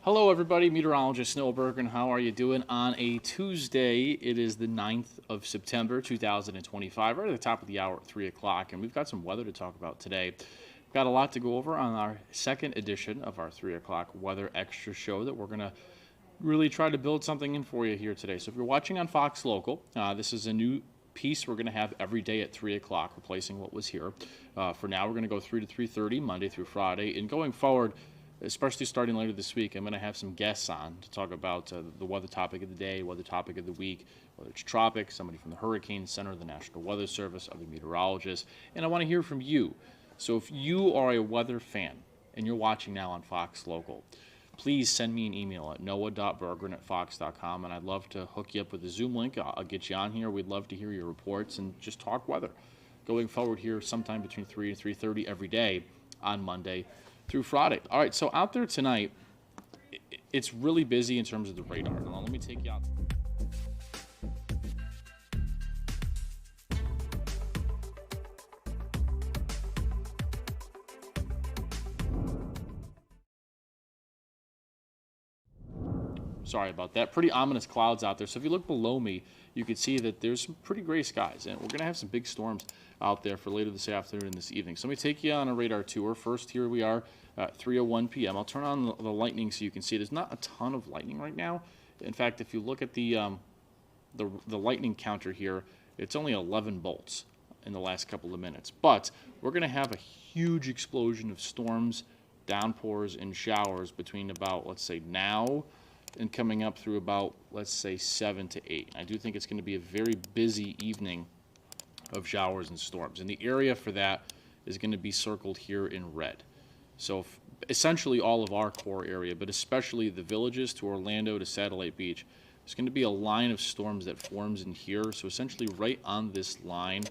Hello, everybody. Meteorologist Noah Bergen. How are you doing on a Tuesday? It is the 9th of September, 2025, right at the top of the hour at 3 o'clock, and we've got some weather to talk about today. We've got a lot to go over on our second edition of our 3 o'clock Weather Extra show that we're going to really try to build something in for you here today. So if you're watching on Fox Local, this is a new piece we're going to have every day at 3 o'clock, replacing what was here. For now, we're going to go 3 to 3:30, Monday through Friday, and going forward, especially starting later this week, I'm going to have some guests on to talk about the weather topic of the day, weather topic of the week, whether it's tropics, somebody from the Hurricane Center, the National Weather Service, other meteorologists, and I want to hear from you. So if you are a weather fan and you're watching now on Fox Local, please send me an email at noah.bergren@fox.com, and I'd love to hook you up with a Zoom link. I'll get you on here. We'd love to hear your reports and just talk weather. Going forward here sometime between 3 and 3:30 every day on Monday through Friday. All right, so out there tonight, it's really busy in terms of the radar. Now, let me take you out. Sorry about that. Pretty ominous clouds out there. So if you look below me, you can see that there's some pretty gray skies, and we're going to have some big storms out there for later this afternoon and this evening. So let me take you on a radar tour. First, here we are at 3:01 p.m. I'll turn on the lightning so you can see there's not a ton of lightning right now. In fact, if you look at the lightning counter here, it's only 11 bolts in the last couple of minutes. But we're going to have a huge explosion of storms, downpours, and showers between about, let's say, now and coming up through about, let's say, 7 to 8. I do think it's going to be a very busy evening of showers and storms. And the area for that is going to be circled here in red. So essentially all of our core area, but especially the villages to Orlando to Satellite Beach, there's going to be a line of storms that forms in here. So essentially right on this line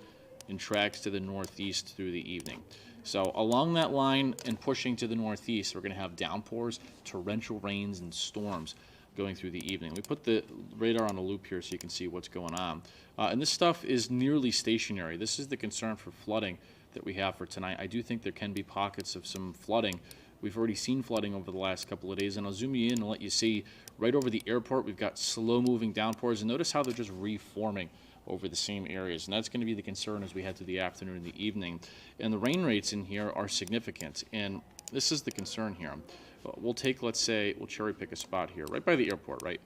and tracks to the northeast through the evening. So along that line and pushing to the northeast, we're going to have downpours, torrential rains, and storms going through the evening. We put the radar on a loop here so you can see what's going on. And this stuff is nearly stationary. This is the concern for flooding that we have for tonight. I do think there can be pockets of some flooding. We've already seen flooding over the last couple of days, and I'll zoom you in and let you see right over the airport, we've got slow-moving downpours, and notice how they're just reforming over the same areas, and that's going to be the concern as we head to the afternoon and the evening. And the rain rates in here are significant, and this is the concern here. We'll take, let's say, we'll cherry pick a spot here, right by the airport, right?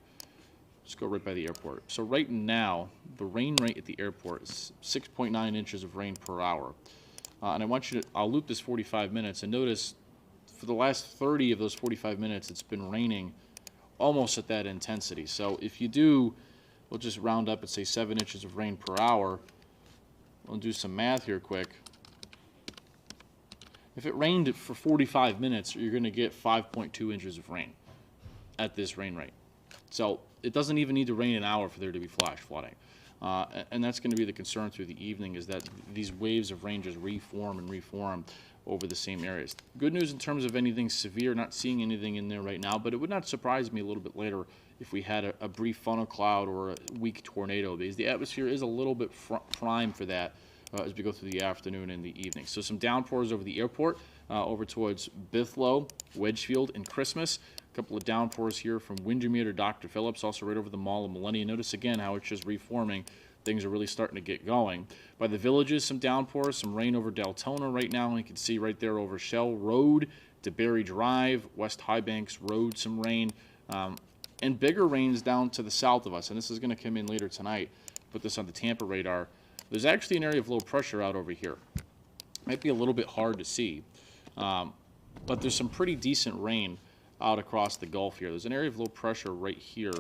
Let's go right by the airport. So right now, the rain rate at the airport is 6.9 inches of rain per hour. And I want you to, I'll loop this 45 minutes, and notice for the last 30 of those 45 minutes, it's been raining almost at that intensity. So if you do, we'll just round up and say 7 inches of rain per hour. We'll do some math here quick. If it rained for 45 minutes, you're going to get 5.2 inches of rain at this rain rate. So it doesn't even need to rain an hour for there to be flash flooding. And that's going to be the concern through the evening, is that these waves of rain just reform and reform over the same areas. Good news in terms of anything severe, not seeing anything in there right now, but it would not surprise me a little bit later if we had a brief funnel cloud or a weak tornado, because the atmosphere is a little bit prime for that as we go through the afternoon and the evening. So some downpours over the airport, over towards Bithlow, Wedgefield, and Christmas. A couple of downpours here from Windermere to Dr. Phillips, also right over the Mall of Millennia. Notice again how it's just reforming. Things are really starting to get going. By the villages, some downpours, some rain over Deltona right now. And you can see right there over Shell Road to Berry Drive, West Highbanks Road, some rain. And bigger rains down to the south of us. And this is going to come in later tonight. Put this on the Tampa radar. There's actually an area of low pressure out over here. Might be a little bit hard to see. But there's some pretty decent rain out across the Gulf here. There's an area of low pressure right here.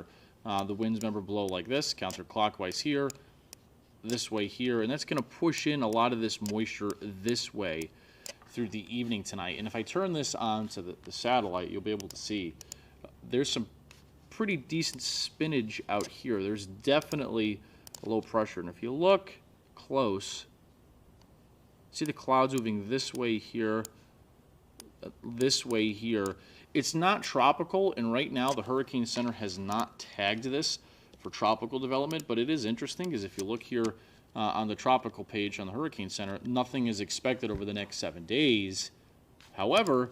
The winds, remember, blow like this, counterclockwise here, this way here, and that's going to push in a lot of this moisture this way through the evening tonight. And if I turn this on to the satellite, you'll be able to see there's some pretty decent spinach out here. There's definitely low pressure. And if you look close, see the clouds moving this way here, this way here. It's not tropical, and right now the Hurricane Center has not tagged this for tropical development, but it is interesting because if you look here on the tropical page on the Hurricane Center, nothing is expected over the next 7 days. However,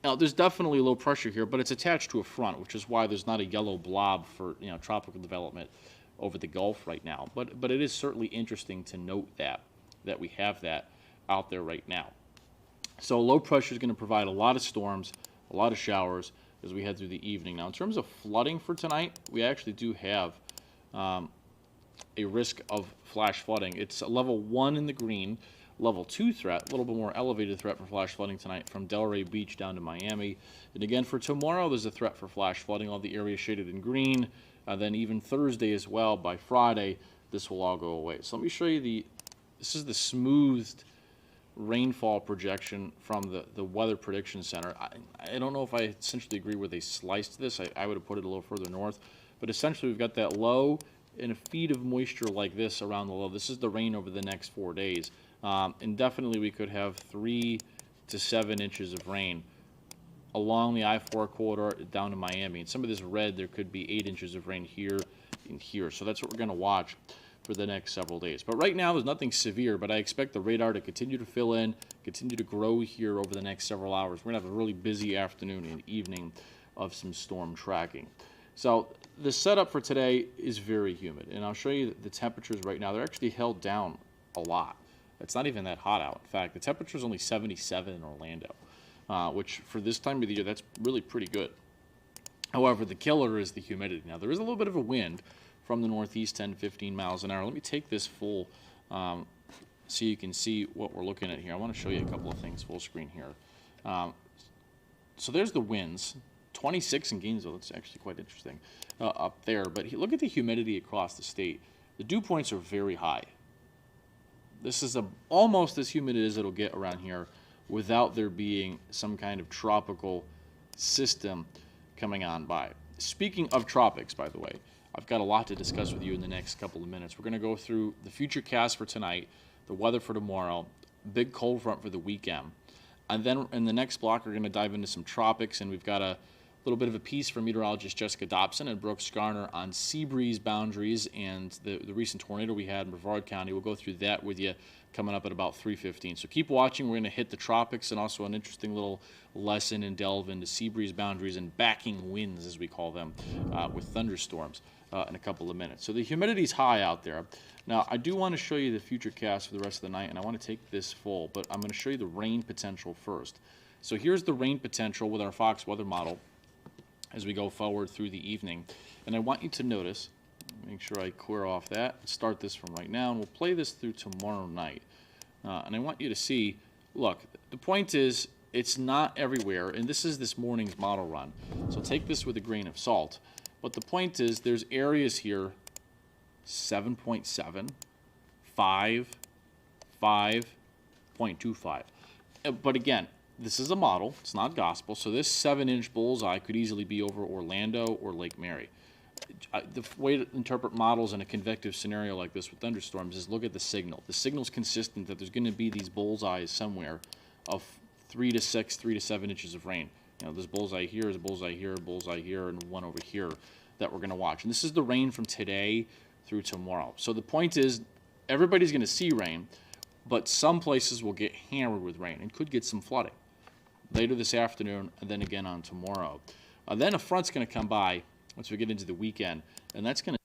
Now, there's definitely low pressure here, but it's attached to a front, which is why there's not a yellow blob for tropical development over the Gulf right now. But it is certainly interesting to note that we have that out there right now. So low pressure is going to provide a lot of storms, a lot of showers as we head through the evening. Now, in terms of flooding for tonight, we actually do have a risk of flash flooding. It's a level 1 in the green, level 2 threat, a little bit more elevated threat for flash flooding tonight from Delray Beach down to Miami. And again, for tomorrow, there's a threat for flash flooding, all the areas shaded in green. Then even Thursday as well, by Friday, this will all go away. So let me show you this is the smoothed rainfall projection from the Weather Prediction Center. I don't know if I essentially agree where they sliced this. I would have put it a little further north. But essentially, we've got that low and a feed of moisture like this around the low. This is the rain over the next 4 days. And definitely we could have 3 to 7 inches of rain along the I-4 corridor down to Miami. And some of this red, there could be 8 inches of rain here and here. So that's what we're going to watch for the next several days. But right now, there's nothing severe, but I expect the radar to continue to fill in, continue to grow here over the next several hours. We're going to have a really busy afternoon and evening of some storm tracking. So the setup for today is very humid, and I'll show you the temperatures right now. They're actually held down a lot. It's not even that hot out. In fact, the temperature is only 77 in Orlando, which for this time of the year, that's really pretty good. However, the killer is the humidity. Now, there is a little bit of a wind from the northeast, 10 to 15 miles an hour. Let me take this full so you can see what we're looking at here. I want to show you a couple of things full screen here. So there's the winds, 26 in Gainesville. That's actually quite interesting up there. But look at the humidity across the state. The dew points are very high. This is almost as humid as it'll get around here without there being some kind of tropical system coming on by. Speaking of tropics, by the way, I've got a lot to discuss with you in the next couple of minutes. We're going to go through the future cast for tonight, the weather for tomorrow, big cold front for the weekend. And then in the next block, we're going to dive into some tropics, and we've got a little bit of a piece from meteorologist Jessica Dobson and Brooks Garner on sea breeze boundaries and the recent tornado we had in Brevard County. We'll go through that with you coming up at about 3:15. So keep watching. We're going to hit the tropics and also an interesting little lesson and delve into sea breeze boundaries and backing winds, as we call them, with thunderstorms in a couple of minutes. So the humidity's high out there. Now, I do want to show you the future cast for the rest of the night, and I want to take this full, but I'm going to show you the rain potential first. So here's the rain potential with our Fox weather model as we go forward through the evening. And I want you to notice, make sure I clear off that, start this from right now, and we'll play this through tomorrow night. And I want you to see, look, the point is, it's not everywhere, and this is this morning's model run. So take this with a grain of salt. But the point is, there's areas here, 7.7, 5, 5.25. But again, this is a model, it's not gospel, so this 7-inch bullseye could easily be over Orlando or Lake Mary. The way to interpret models in a convective scenario like this with thunderstorms is look at the signal. The signal's consistent that there's going to be these bullseyes somewhere of 3 to 6, 3 to 7 inches of rain. There's bullseye here, there's bullseye here, and one over here that we're going to watch. And this is the rain from today through tomorrow. So the point is, everybody's going to see rain, but some places will get hammered with rain and could get some flooding later this afternoon and then again on tomorrow. Then a front's going to come by once we get into the weekend, and that's going to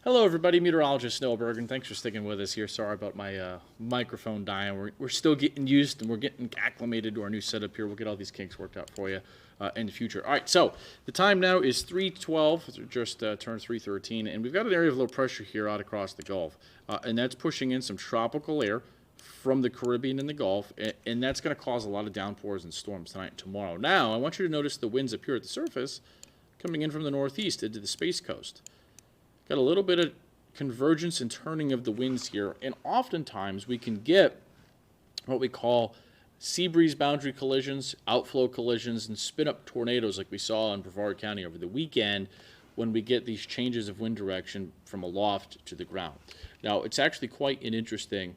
Hello, everybody. Meteorologist Noah Bergen. Thanks for sticking with us here. Sorry about my microphone dying. We're still getting used and we're getting acclimated to our new setup here. We'll get all these kinks worked out for you in the future. All right, so the time now is 3:12. Just turned 3:13, and we've got an area of low pressure here out across the Gulf, and that's pushing in some tropical air from the Caribbean and the Gulf, and that's going to cause a lot of downpours and storms tonight and tomorrow. Now, I want you to notice the winds up here at the surface coming in from the northeast into the Space Coast. Got a little bit of convergence and turning of the winds here, and oftentimes we can get what we call sea breeze boundary collisions, outflow collisions, and spin-up tornadoes like we saw in Brevard County over the weekend when we get these changes of wind direction from aloft to the ground. Now, it's actually quite an interesting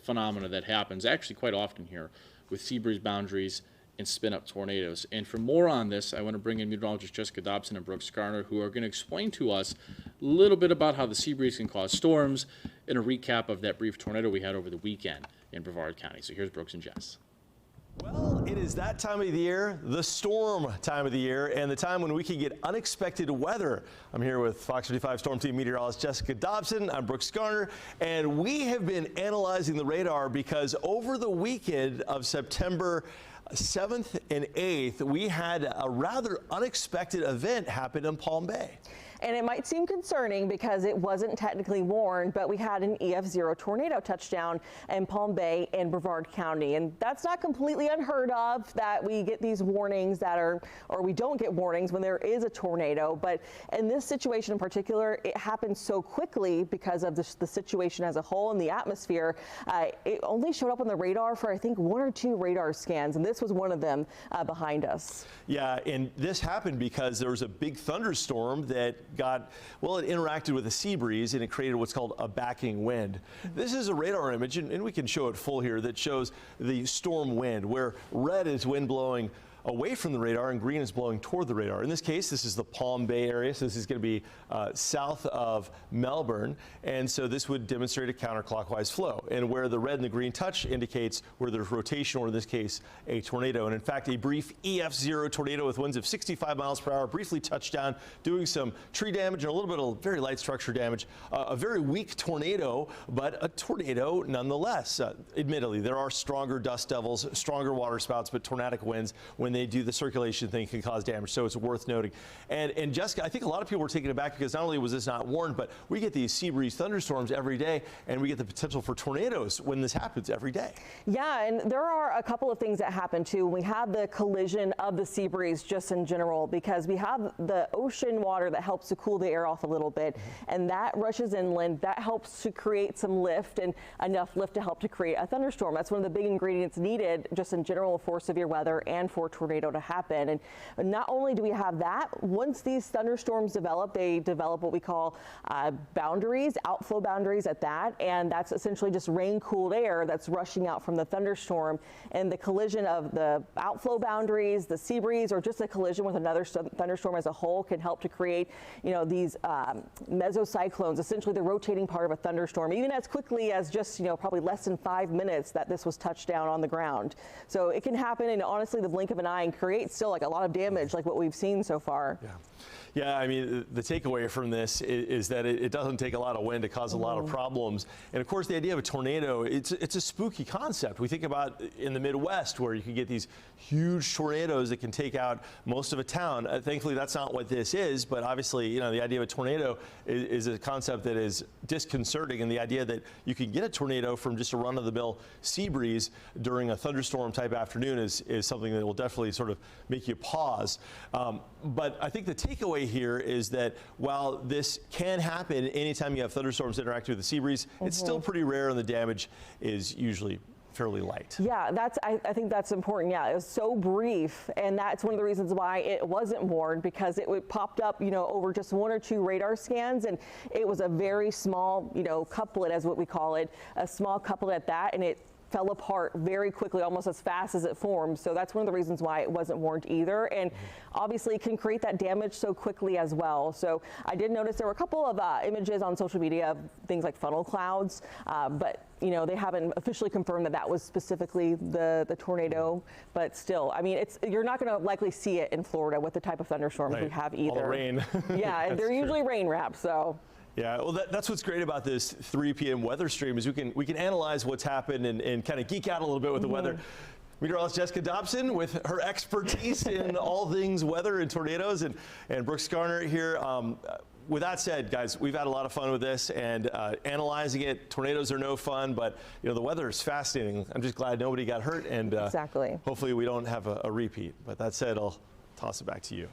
phenomena that happens actually quite often here with sea breeze boundaries and spin-up tornadoes. And for more on this, I want to bring in meteorologist Jessica Dobson and Brooks Garner, who are going to explain to us a little bit about how the sea breeze can cause storms and a recap of that brief tornado we had over the weekend in Brevard County. So here's Brooks and Jess. Well, it is that time of the year, the storm time of the year, and the time when we can get unexpected weather. I'm here with Fox 35 Storm Team meteorologist Jessica Dobson. I'm Brooks Garner, and we have been analyzing the radar because over the weekend of September 7th and 8th, we had a rather unexpected event happen in Palm Bay. And it might seem concerning because it wasn't technically warned, but we had an EF0 tornado touchdown in Palm Bay and Brevard County. And that's not completely unheard of that we get these warnings or we don't get warnings when there is a tornado. But in this situation in particular, it happened so quickly because of the situation as a whole in the atmosphere. It only showed up on the radar for, I think, 1 or 2 radar scans. And this was one of them behind us. Yeah, and this happened because there was a big thunderstorm that it interacted with a sea breeze and it created what's called a backing wind. This is a radar image, and we can show it full here, that shows the storm wind, where red is wind blowing away from the radar and green is blowing toward the radar. In this case, this is the Palm Bay area, so this is going to be south of Melbourne, and so this would demonstrate a counterclockwise flow. And where the red and the green touch indicates where there's rotation, or in this case, a tornado. And in fact, a brief EF0 tornado with winds of 65 miles per hour briefly touched down, doing some tree damage and a little bit of very light structure damage. A very weak tornado, but a tornado nonetheless. Admittedly, there are stronger dust devils, stronger water spouts, but tornadic winds, when they do the circulation thing, can cause damage, so it's worth noting. And Jessica, I think a lot of people were taken aback because not only was this not warned, but we get these sea breeze thunderstorms every day, and we get the potential for tornadoes when this happens every day. Yeah, and there are a couple of things that happen too. We have the collision of the sea breeze just in general, because we have the ocean water that helps to cool the air off a little bit, and that rushes inland. That helps to create some lift, and enough lift to help to create a thunderstorm. That's one of the big ingredients needed just in general for severe weather and for tornado to happen. And not only do we have that, once these thunderstorms develop, they develop what we call boundaries, outflow boundaries at that, and that's essentially just rain-cooled air that's rushing out from the thunderstorm. And the collision of the outflow boundaries, the sea breeze, or just a collision with another thunderstorm as a whole can help to create, these mesocyclones, essentially the rotating part of a thunderstorm, even as quickly as just, probably less than 5 minutes that this was touched down on the ground. So it can happen in, honestly, the blink of an eye and create still like a lot of damage like what we've seen so far. Yeah, I mean, the takeaway from this is that it doesn't take a lot of wind to cause a lot of problems. And of course, the idea of a tornado, it's a spooky concept. We think about in the Midwest where you can get these huge tornadoes that can take out most of a town. Thankfully, that's not what this is, but obviously, the idea of a tornado is a concept that is disconcerting, and the idea that you can get a tornado from just a run-of-the-mill sea breeze during a thunderstorm type afternoon is something that will definitely sort of make you pause. But I think the takeaway here is that while this can happen anytime you have thunderstorms interacting with the sea breeze, it's still pretty rare, and the damage is usually fairly light. Yeah, I think that's important. Yeah, it was so brief, and that's one of the reasons why it wasn't warned, because it popped up, over just 1 or 2 radar scans, and it was a very small, couplet, as what we call it, a small couplet at that, and it fell apart very quickly, almost as fast as it formed. So that's one of the reasons why it wasn't warned either. And obviously it can create that damage so quickly as well. So I did notice there were a couple of images on social media of things like funnel clouds, but you know, they haven't officially confirmed that that was specifically the tornado, but still, I mean, you're not going to likely see it in Florida with the type of thunderstorms we have either. All the rain. Yeah, they're usually rain wrapped, so. Yeah, well, that's what's great about this 3 p.m. weather stream is we can analyze what's happened and kind of geek out a little bit with the weather. Meteorologist Jessica Dobson with her expertise in all things weather and tornadoes, and Brooks Garner here. With that said, guys, we've had a lot of fun with this and analyzing it. Tornadoes are no fun, but you know the weather is fascinating. I'm just glad nobody got hurt, and exactly. Hopefully we don't have a repeat. But that said, I'll toss it back to you.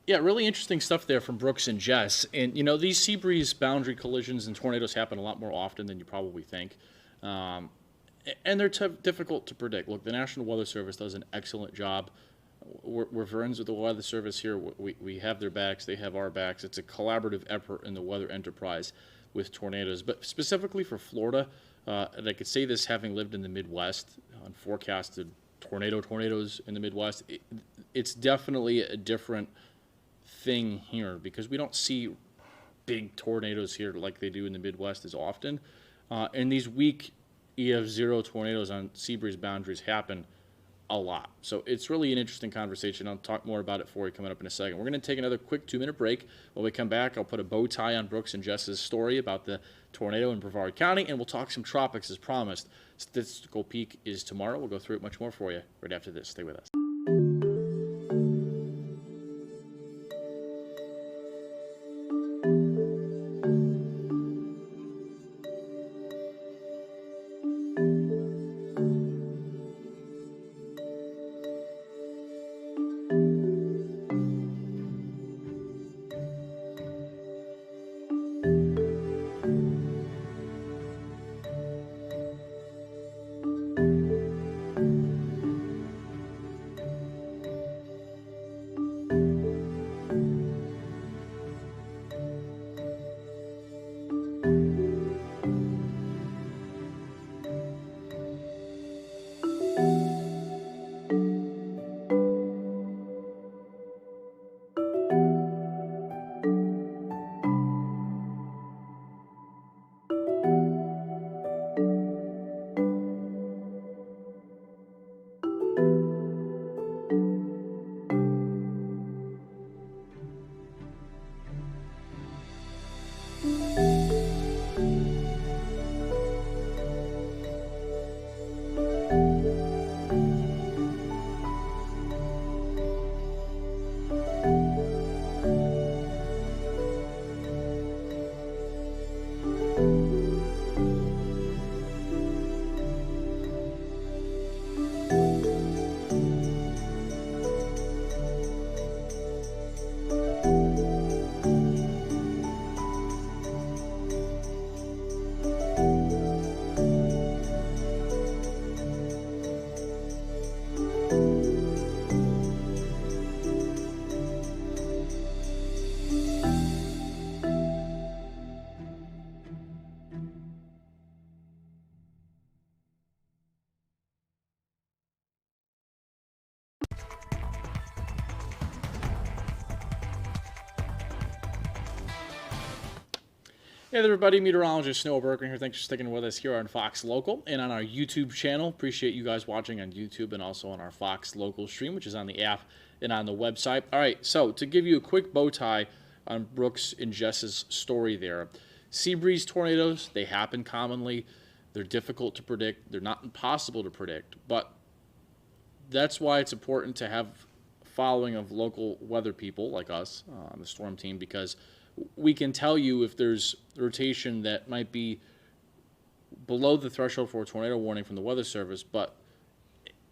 Yeah, really interesting stuff there from Brooks and Jess. And, you know, these sea breeze boundary collisions and tornadoes happen a lot more often than you probably think. And they're difficult to predict. Look, the National Weather Service does an excellent job. We're friends with the Weather Service here. We have their backs. They have our backs. It's a collaborative effort in the weather enterprise with tornadoes. But specifically for Florida, and I could say this having lived in the Midwest on forecasted tornadoes in the Midwest, it's definitely a different thing here because we don't see big tornadoes here like they do in the Midwest as often. And these weak EF0 tornadoes on sea breeze boundaries happen a lot. So it's really an interesting conversation. I'll talk more about it for you coming up in a second. We're going to take another quick 2-minute break. When we come back, I'll put a bow tie on Brooks and Jess's story about the tornado in Brevard County, and we'll talk some tropics as promised. Statistical peak is tomorrow. We'll go through it much more for you right after this. Stay with us. Hey there, everybody. Meteorologist Noah Bergman here. Thanks for sticking with us here on Fox Local and on our YouTube channel. Appreciate you guys watching on YouTube and also on our Fox Local stream, which is on the app and on the website. All right, so to give you a quick bow tie on Brooks and Jess's story there. Sea breeze tornadoes, they happen commonly. They're difficult to predict. They're not impossible to predict, but that's why it's important to have following of local weather people like us on the storm team, because we can tell you if there's rotation that might be below the threshold for a tornado warning from the Weather Service, but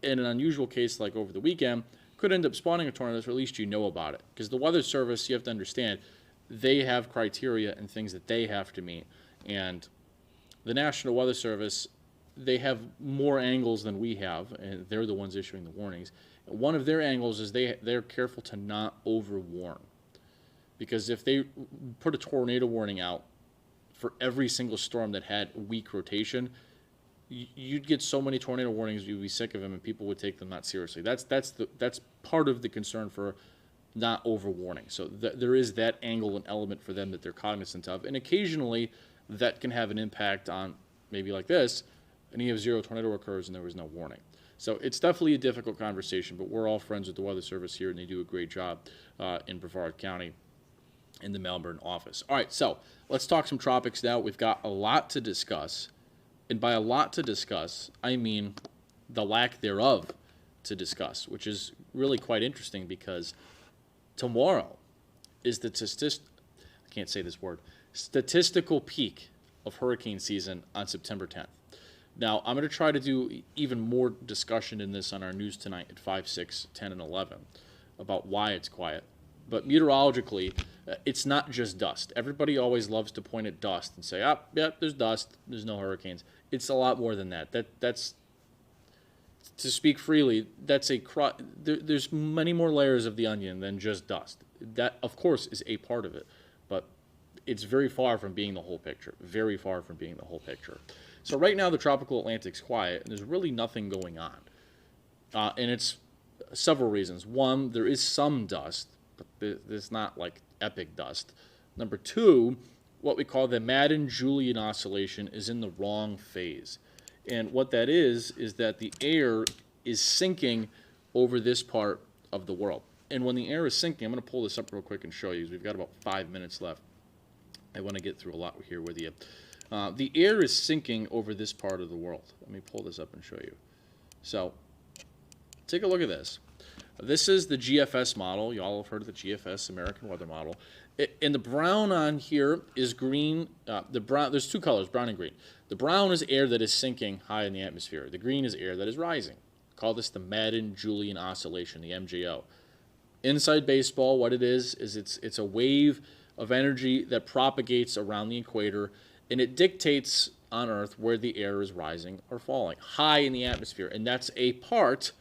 in an unusual case like over the weekend, could end up spawning a tornado, so at least you know about it. Because the Weather Service, you have to understand, they have criteria and things that they have to meet. And the National Weather Service, they have more angles than we have, and they're the ones issuing the warnings. One of their angles is they're careful to not overwarn. Because if they put a tornado warning out for every single storm that had a weak rotation, you'd get so many tornado warnings, you'd be sick of them, and people would take them not seriously. That's part of the concern for not overwarning. So there is that angle and element for them that they're cognizant of, and occasionally that can have an impact on maybe like this, an EF0 tornado occurs and there was no warning. So it's definitely a difficult conversation, but we're all friends with the Weather Service here, and they do a great job in Brevard County in the Melbourne office. All right, so let's talk some tropics now. We've got a lot to discuss, and by a lot to discuss, I mean the lack thereof to discuss, which is really quite interesting because tomorrow is the I can't say this word, statistical peak of hurricane season on September 10th. Now, I'm going to try to do even more discussion in this on our news tonight at 5, 6, 10, and 11 about why it's quiet. But meteorologically, it's not just dust. Everybody always loves to point at dust and say, oh, yeah, there's dust, there's no hurricanes. It's a lot more than that. That's to speak freely, there's many more layers of the onion than just dust. That, of course, is a part of it, but it's very far from being the whole picture, very far from being the whole picture. So right now, the tropical Atlantic's quiet, and there's really nothing going on. And it's several reasons. One, there is some dust, but it's not like epic dust. Number two, what we call the Madden-Julian oscillation is in the wrong phase. And what that is that the air is sinking over this part of the world. And when the air is sinking, I'm going to pull this up real quick and show you, because we've got about 5 minutes left. I want to get through a lot here with you. The air is sinking over this part of the world. Let me pull this up and show you. So take a look at this. This is the GFS model. You all have heard of the GFS, American Weather Model. And the brown on here is green. The brown, there's two colors, brown and green. The brown is air that is sinking high in the atmosphere. The green is air that is rising. Call this the Madden-Julian oscillation, the MJO. Inside baseball, what it is it's a wave of energy that propagates around the equator, and it dictates on Earth where the air is rising or falling, high in the atmosphere. And that's a part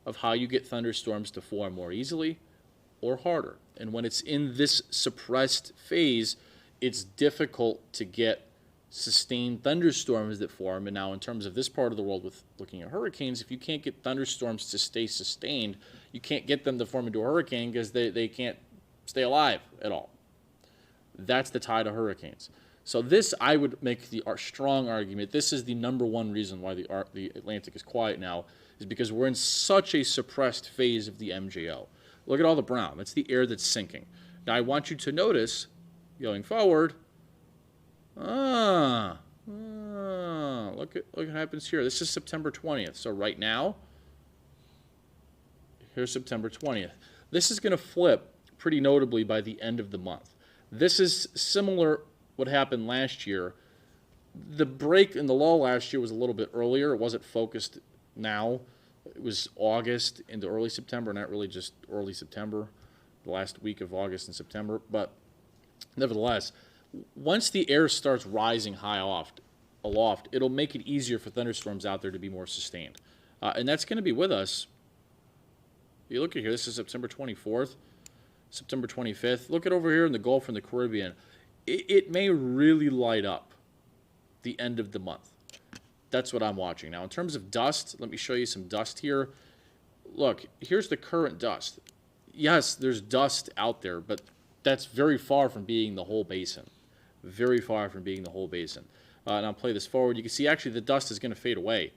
of how you get thunderstorms to form more easily or harder. And when it's in this suppressed phase, it's difficult to get sustained thunderstorms that form. And now in terms of this part of the world with looking at hurricanes, if you can't get thunderstorms to stay sustained, you can't get them to form into a hurricane because they can't stay alive at all. That's the tide of hurricanes. So this, I would make the strong argument, this is the number one reason why the Atlantic is quiet now, is because we're in such a suppressed phase of the MJO. Look at all the brown. That's the air that's sinking. Now I want you to notice, going forward, look what happens here. This is September 20th. So right now, here's September 20th. This is going to flip pretty notably by the end of the month. This is similar what happened last year. The break in the lull last year was a little bit earlier. It wasn't focused now. It was August into early September, not really just early September, the last week of August and September. But nevertheless, once the air starts rising high aloft, it'll make it easier for thunderstorms out there to be more sustained. And that's going to be with us. You look at here, this is September 24th, September 25th. Look at over here in the Gulf and the Caribbean. It may really light up the end of the month. That's what I'm watching. Now, in terms of dust, let me show you some dust here. Look, here's the current dust. Yes, there's dust out there, but that's very far from being the whole basin. Very far from being the whole basin. And I'll play this forward. You can see actually the dust is going to fade away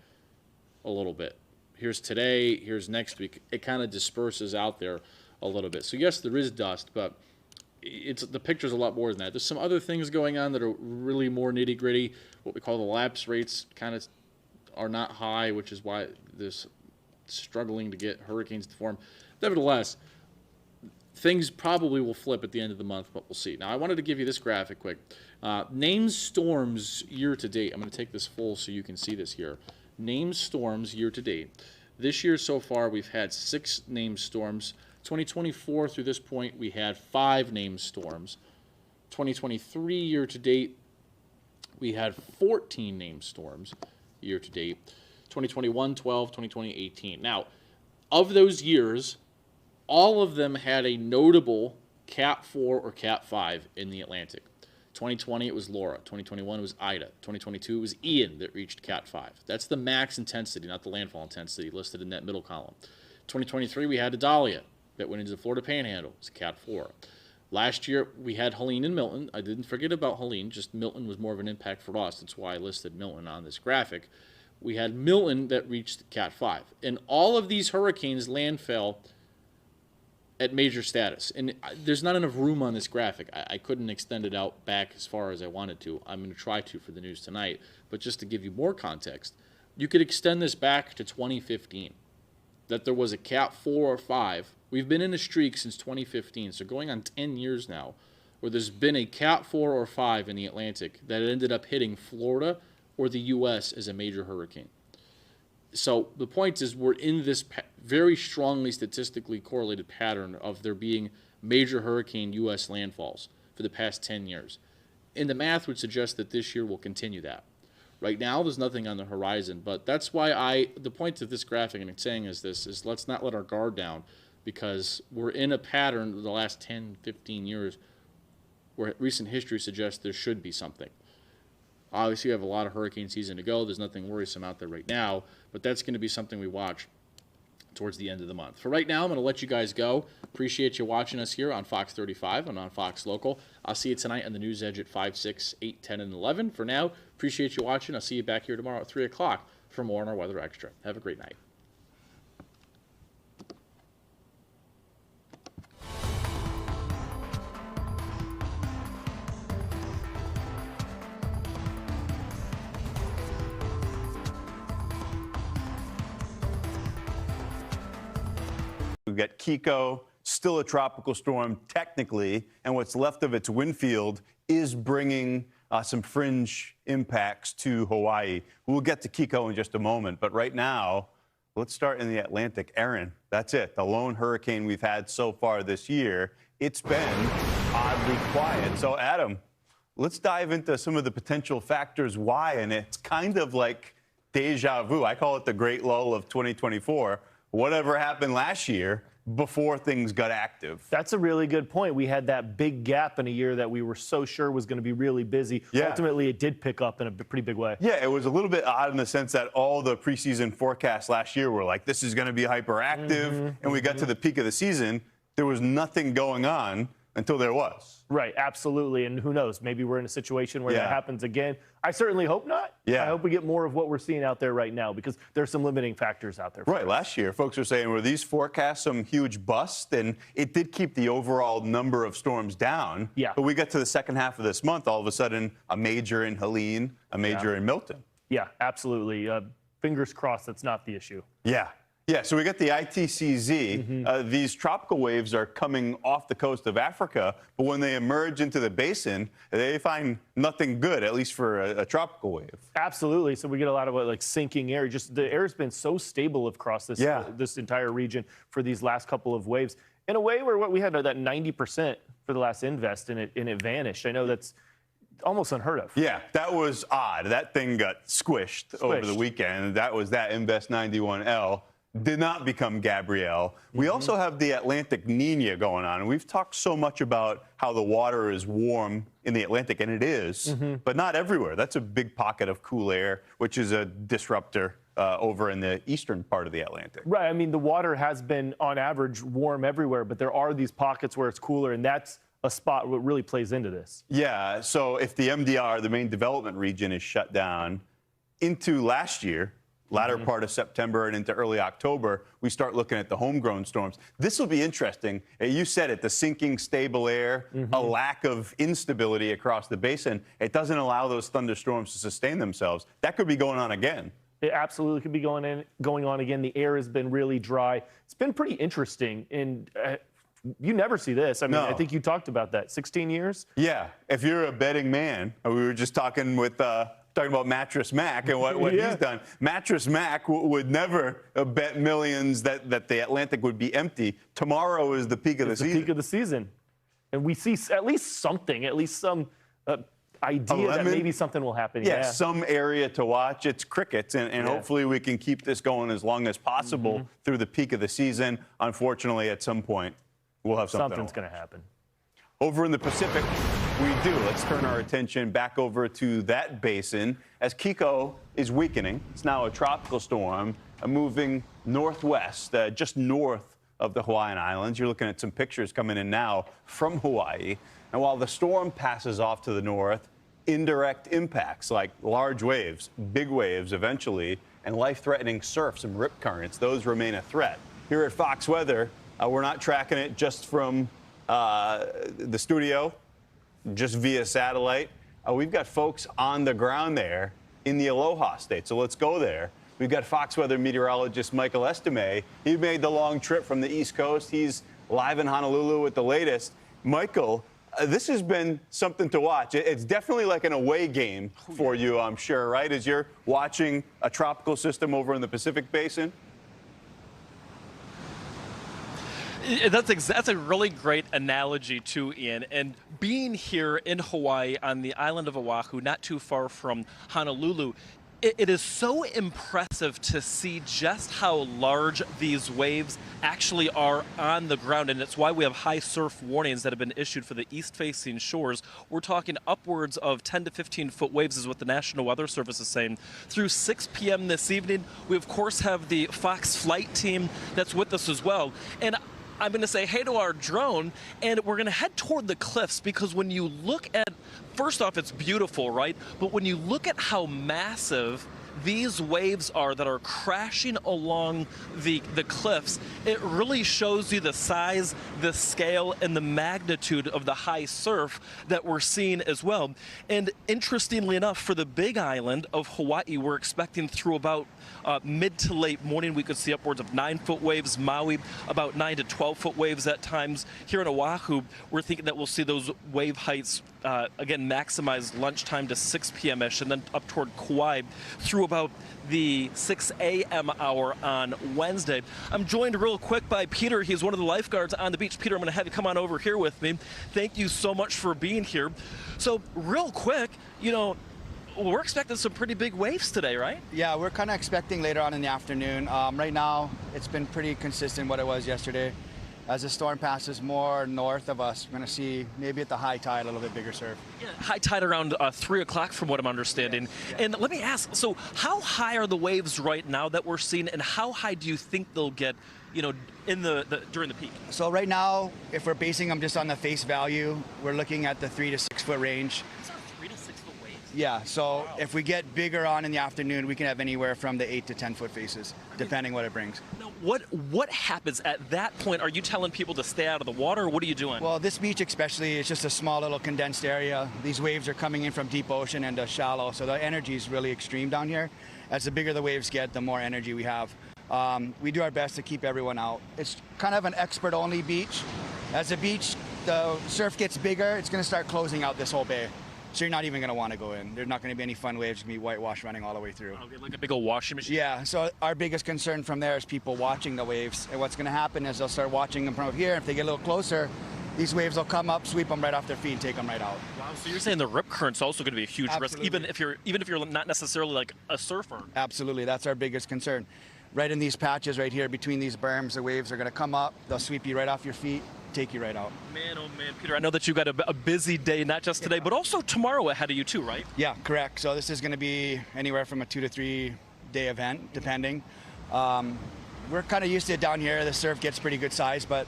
a little bit. Here's today, here's next week. It kind of disperses out there a little bit. So yes, there is dust, but the picture's a lot more than that. There's some other things going on that are really more nitty-gritty. What we call the lapse rates kind of are not high, which is why there's struggling to get hurricanes to form. Nevertheless, things probably will flip at the end of the month, but we'll see. Now, I wanted to give you this graphic quick. Named storms year to date. I'm going to take this full so you can see this here. Named storms year to date. This year so far, we've had 6 named storms. 2024 through this point, we had 5 named storms. 2023 year to date, we had 14 named storms year to date. 2021, 12, 2020, 18. Now, of those years, all of them had a notable Cat 4 or Cat 5 in the Atlantic. 2020, it was Laura. 2021, it was Ida. 2022, it was Ian that reached Cat 5. That's the max intensity, not the landfall intensity listed in that middle column. 2023, we had Idalia that went into the Florida Panhandle. It's a Cat 4. Last year, we had Helene and Milton. I didn't forget about Helene, just Milton was more of an impact for us. That's why I listed Milton on this graphic. We had Milton that reached Cat 5. And all of these hurricanes landfell at major status. And there's not enough room on this graphic. I couldn't extend it out back as far as I wanted to. I'm going to try to for the news tonight. But just to give you more context, you could extend this back to 2015, that there was a Cat 4 or 5. We've been in a streak since 2015, so going on 10 years now, where there's been a Cat 4 or 5 in the Atlantic that ended up hitting Florida or the U.S. as a major hurricane. So the point is, we're in this very strongly statistically correlated pattern of there being major hurricane U.S. landfalls for the past 10 years. And the math would suggest that this year will continue that. Right now, there's nothing on the horizon, but that's why the point of this graphic and it's saying is let's not let our guard down, because we're in a pattern of the last 10, 15 years where recent history suggests there should be something. Obviously, we have a lot of hurricane season to go. There's nothing worrisome out there right now, but that's going to be something we watch towards the end of the month. For right now, I'm going to let you guys go. Appreciate you watching us here on Fox 35 and on Fox Local. I'll see you tonight on the News Edge at 5, 6, 8, 10, and 11. For now, appreciate you watching. I'll see you back here tomorrow at 3 o'clock for more on our Weather Extra. Have a great night. We've got Kiko, still a tropical storm technically, and what's left of its wind field is bringing some fringe impacts to Hawaii. We'll get to Kiko in just a moment, but right now, let's start in the Atlantic. Aaron, that's it. The lone hurricane we've had so far this year. It's been oddly quiet. So, Adam, let's dive into some of the potential factors why, and it's kind of like deja vu. I call it the great lull of 2024. Whatever happened last year before things got active. That's a really good point. We had that big gap in a year that we were so sure was going to be really busy. Yeah. Ultimately, it did pick up in a pretty big way. Yeah, it was a little bit odd in the sense that all the preseason forecasts last year were like, this is going to be hyperactive. And we got to the peak of the season. There was nothing going on until there was. Right, absolutely. And who knows, maybe we're in a situation where that happens again. I certainly hope not. Yeah. I hope we get more of what we're seeing out there right now, because there's some limiting factors out there. Right, last year, folks were saying, were these forecasts some huge bust? And it did keep the overall number of storms down. Yeah. But we got to the second half of this month, all of a sudden, a major in Helene, a major in Milton. Yeah, absolutely. Fingers crossed that's not the issue. Yeah. Yeah, so we got the ITCZ. These tropical waves are coming off the coast of Africa, but when they emerge into the basin, they find nothing good, at least for a tropical wave. Absolutely. So we get a lot of like sinking air. Just the air has been so stable across this this entire region for these last couple of waves. In a way where we had that 90% for the last invest and it vanished. I know that's almost unheard of. Yeah, that was odd. That thing got squished over the weekend. That was that Invest 91L. Did not become Gabrielle. We also have the Atlantic Nina going on, and we've talked so much about how the water is warm in the Atlantic, and it is, but not everywhere. That's a big pocket of cool air, which is a disruptor over in the eastern part of the Atlantic. Right. I mean, the water has been, on average, warm everywhere, but there are these pockets where it's cooler, and that's a spot what really plays into this. Yeah, so if the MDR, the main development region, is shut down into last year, latter part of September and into early October, we start looking at the homegrown storms. This will be interesting. You said it, the sinking stable air, a lack of instability across the basin. It doesn't allow those thunderstorms to sustain themselves. That could be going on again. It absolutely could be going on again. The air has been really dry. It's been pretty interesting. And you never see this. I mean, I think you talked about that. 16 years? Yeah. If you're a betting man, we were just talking with talking about Mattress Mac and what he's done. Mattress Mac would never bet millions that the Atlantic would be empty. Tomorrow is the peak of the season. The peak of the season. And we see at least something, at least some idea that maybe something will happen. Yeah, some area to watch. It's crickets, and hopefully we can keep this going as long as possible through the peak of the season. Unfortunately, at some point, we'll have something. Something's going to happen. Over in the Pacific, We do. Let's turn our attention back over to that basin as Kiko is weakening. It's now a tropical storm moving northwest, just north of the Hawaiian Islands. You're looking at some pictures coming in now from Hawaii. And while the storm passes off to the north, indirect impacts like large waves, big waves eventually, and life-threatening surf, some rip currents, those remain a threat. Here at Fox Weather, we're not tracking it just from the studio, just via satellite. We've got folks on the ground there in the Aloha State, so let's go there. We've got Fox Weather meteorologist Michael Estime. He made the long trip from the East Coast. He's live in Honolulu with the latest. Michael, this has been something to watch. It's definitely like an away game for you, I'm sure, right? As you're watching a tropical system over in the Pacific Basin. That's a really great analogy too, Ian. And being here in Hawaii on the island of Oahu, not too far from Honolulu, it is so impressive to see just how large these waves actually are on the ground, and it's why we have high surf warnings that have been issued for the east-facing shores. We're talking upwards of 10 to 15-foot waves is what the National Weather Service is saying. Through 6 p.m. this evening, we of course have the Fox flight team that's with us as well. And I'm going to say hey to our drone, and we're going to head toward the cliffs because when you look at, first off, it's beautiful, right? But when you look at how massive these waves are that are crashing along the cliffs, it really shows you the size, the scale, and the magnitude of the high surf that we're seeing as well. And interestingly enough, for the Big Island of Hawaii, we're expecting through about mid to late morning, we could see upwards of 9-foot waves. Maui, about 9 to 12-foot waves at times. Here in Oahu, we're thinking that we'll see those wave heights again maximize lunchtime to 6 p.m.-ish, and then up toward Kauai through about the 6 a.m. hour on Wednesday. I'm joined real quick by Peter. He's one of the lifeguards on the beach. Peter, I'm going to have you come on over here with me. Thank you so much for being here. So real quick, you know, we're expecting some pretty big waves today, right? Yeah, we're kind of expecting later on in the afternoon. Right now, it's been pretty consistent what it was yesterday. As the storm passes more north of us, we're going to see maybe at the high tide a little bit bigger surf. Yeah, high tide around 3 o'clock from what I'm understanding. Yes. And let me ask, so how high are the waves right now that we're seeing, and how high do you think they'll get, you know, in during the peak? So right now, if we're basing them just on the face value, we're looking at the 3 to 6 foot range. These are 3 to 6 foot waves? Yeah, so wow. If we get bigger on in the afternoon, we can have anywhere from the 8 to 10 foot faces, depending what it brings. Now, what happens at that point? Are you telling people to stay out of the water, or what are you doing? Well, this beach especially is just a small little condensed area. These waves are coming in from deep ocean and shallow, so the energy is really extreme down here. As the bigger the waves get, the more energy we have. We do our best to keep everyone out. It's kind of an expert-only beach. As the surf gets bigger, it's going to start closing out this whole bay. So you're not even going to want to go in. There's not going to be any fun waves. It's going to be whitewash running all the way through. Okay, like a big old washing machine? Yeah, so our biggest concern from there is people watching the waves. And what's going to happen is they'll start watching them from up here. If they get a little closer, these waves will come up, sweep them right off their feet, and take them right out. Wow, so you're saying the rip current's also going to be a huge risk, even if you're not necessarily like a surfer? Absolutely, that's our biggest concern. Right in these patches right here, between these berms, the waves are going to come up, they'll sweep you right off your feet, take you right out. Man, oh man, Peter, I know that you've got a busy day, not just today, but also tomorrow ahead of you too, right? Yeah, correct. So this is going to be anywhere from a 2 to 3 day event, depending. We're kind of used to it down here. The surf gets pretty good size, but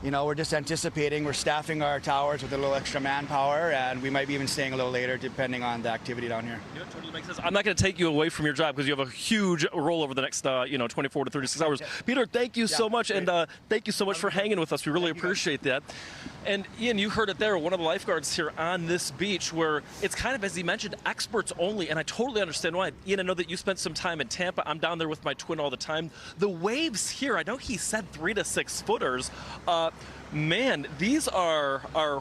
you know, we're just anticipating, we're staffing our towers with a little extra manpower, and we might be even staying a little later depending on the activity down here. Yeah, totally makes sense. I'm not going to take you away from your job because you have a huge role over the next 24 to 36 hours. Yeah. Peter, thank you so much, and thank you so much for hanging with us. We really appreciate that. And Ian, you heard it there, one of the lifeguards here on this beach where it's kind of, as he mentioned, experts only, and I totally understand why. Ian, I know that you spent some time in Tampa. I'm down there with my twin all the time. The waves here, I know he said 3 to 6 footers. Man, these are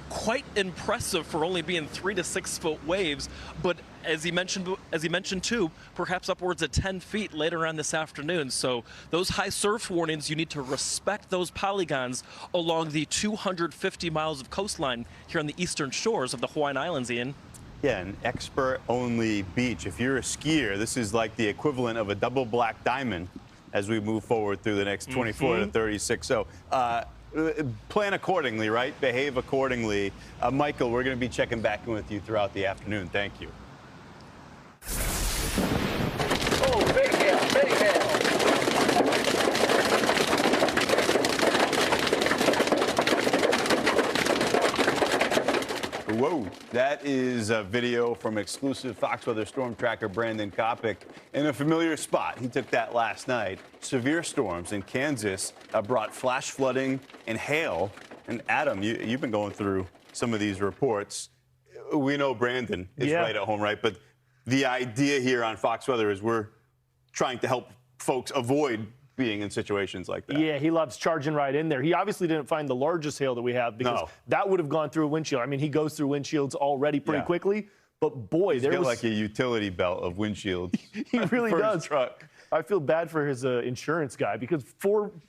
quite impressive for only being 3 to 6 foot waves, but as he mentioned too, perhaps upwards of 10 feet later on this afternoon. So those high surf warnings, you need to respect those polygons along the 250 miles of coastline here on the eastern shores of the Hawaiian Islands, Ian. Yeah, an expert-only beach. If you're a skier, this is like the equivalent of a double black diamond as we move forward through the next 24 to 36. So plan accordingly, right? Behave accordingly. Michael, we're going to be checking back in with you throughout the afternoon. Thank you. Oh, big hail, big hail. Whoa, that is a video from exclusive Fox Weather storm tracker Brandon Kopic in a familiar spot. He took that last night. Severe storms in Kansas brought flash flooding and hail. And Adam, you've been going through some of these reports. We know Brandon is right at home, right? But the idea here on Fox Weather is we're trying to help folks avoid being in situations like that. Yeah, he loves charging right in there. He obviously didn't find the largest hail that we have because that would have gone through a windshield. I mean, he goes through windshields already pretty quickly, but boy, He's got like a utility belt of windshields. He really for does. His truck. I feel bad for his insurance guy because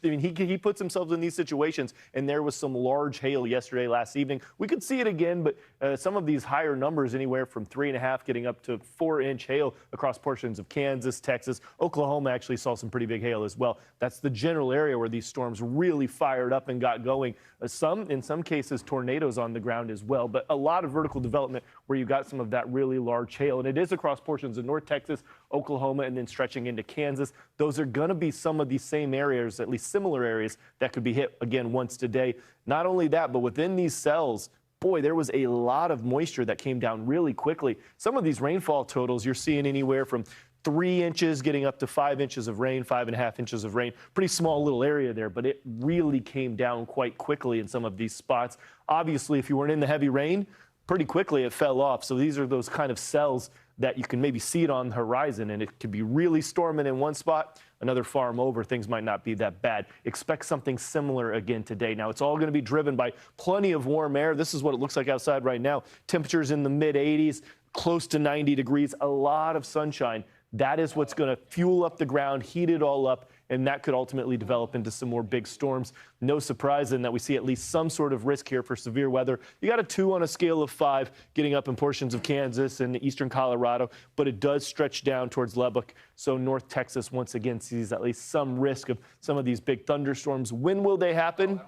he puts himself in these situations, and there was some large hail yesterday, last evening. We could see it again, but some of these higher numbers, anywhere from 3.5 getting up to 4-inch hail across portions of Kansas, Texas. Oklahoma actually saw some pretty big hail as well. That's the general area where these storms really fired up and got going. In some cases, tornadoes on the ground as well, but a lot of vertical development where you got some of that really large hail. And it is across portions of North Texas, Oklahoma, and then stretching into Kansas. Those are going to be some of these same areas, at least similar areas, that could be hit again once today. Not only that, but within these cells, boy, there was a lot of moisture that came down really quickly. Some of these rainfall totals, you're seeing anywhere from 3 inches getting up to 5 inches of rain, 5.5 inches of rain. Pretty small little area there, but it really came down quite quickly in some of these spots. Obviously, if you weren't in the heavy rain, pretty quickly it fell off. So these are those kind of cells that you can maybe see it on the horizon, and it could be really storming in one spot, another farm over, things might not be that bad. Expect something similar again today. Now, it's all going to be driven by plenty of warm air. This is what it looks like outside right now. Temperatures in the mid-80s, close to 90 degrees, a lot of sunshine. That is what's going to fuel up the ground, heat it all up, and that could ultimately develop into some more big storms. No surprise in that we see at least some sort of risk here for severe weather. You got a 2 on a scale of 5 getting up in portions of Kansas and eastern Colorado, but it does stretch down towards Lubbock. So North Texas once again sees at least some risk of some of these big thunderstorms. When will they happen?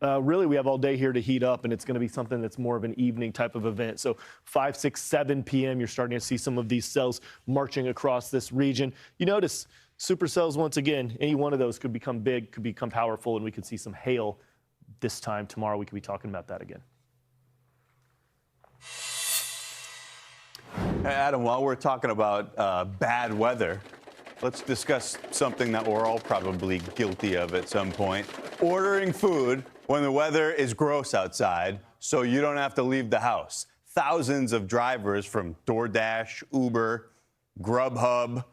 Really, we have all day here to heat up, and it's going to be something that's more of an evening type of event. So 5, 6, 7 p.m., you're starting to see some of these cells marching across this region. You notice supercells, once again, any one of those could become big, could become powerful, and we could see some hail this time tomorrow. We could be talking about that again. Adam, while we're talking about bad weather, let's discuss something that we're all probably guilty of at some point. Ordering food when the weather is gross outside so you don't have to leave the house. Thousands of drivers from DoorDash, Uber, Grubhub,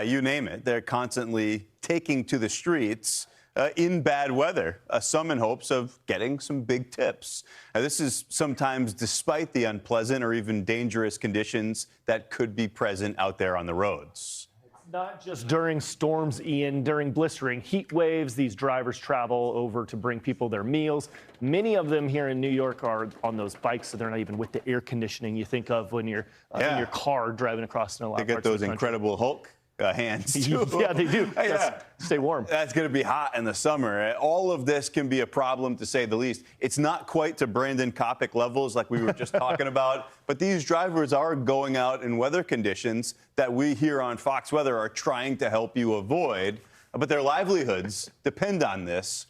you name it, they're constantly taking to the streets in bad weather, some in hopes of getting some big tips. This is sometimes despite the unpleasant or even dangerous conditions that could be present out there on the roads. Not just during storms, Ian, during blistering heat waves, these drivers travel over to bring people their meals. Many of them here in New York are on those bikes, so they're not even with the air conditioning you think of when you're in your car driving across in a lot of parts of the country. They get those Incredible Hulk hands, too. Yeah, they do. Yeah. Stay warm. That's going to be hot in the summer. All of this can be a problem, to say the least. It's not quite to Brandon Kopic levels like we were just talking about, but these drivers are going out in weather conditions that we here on Fox Weather are trying to help you avoid, but their livelihoods depend on this.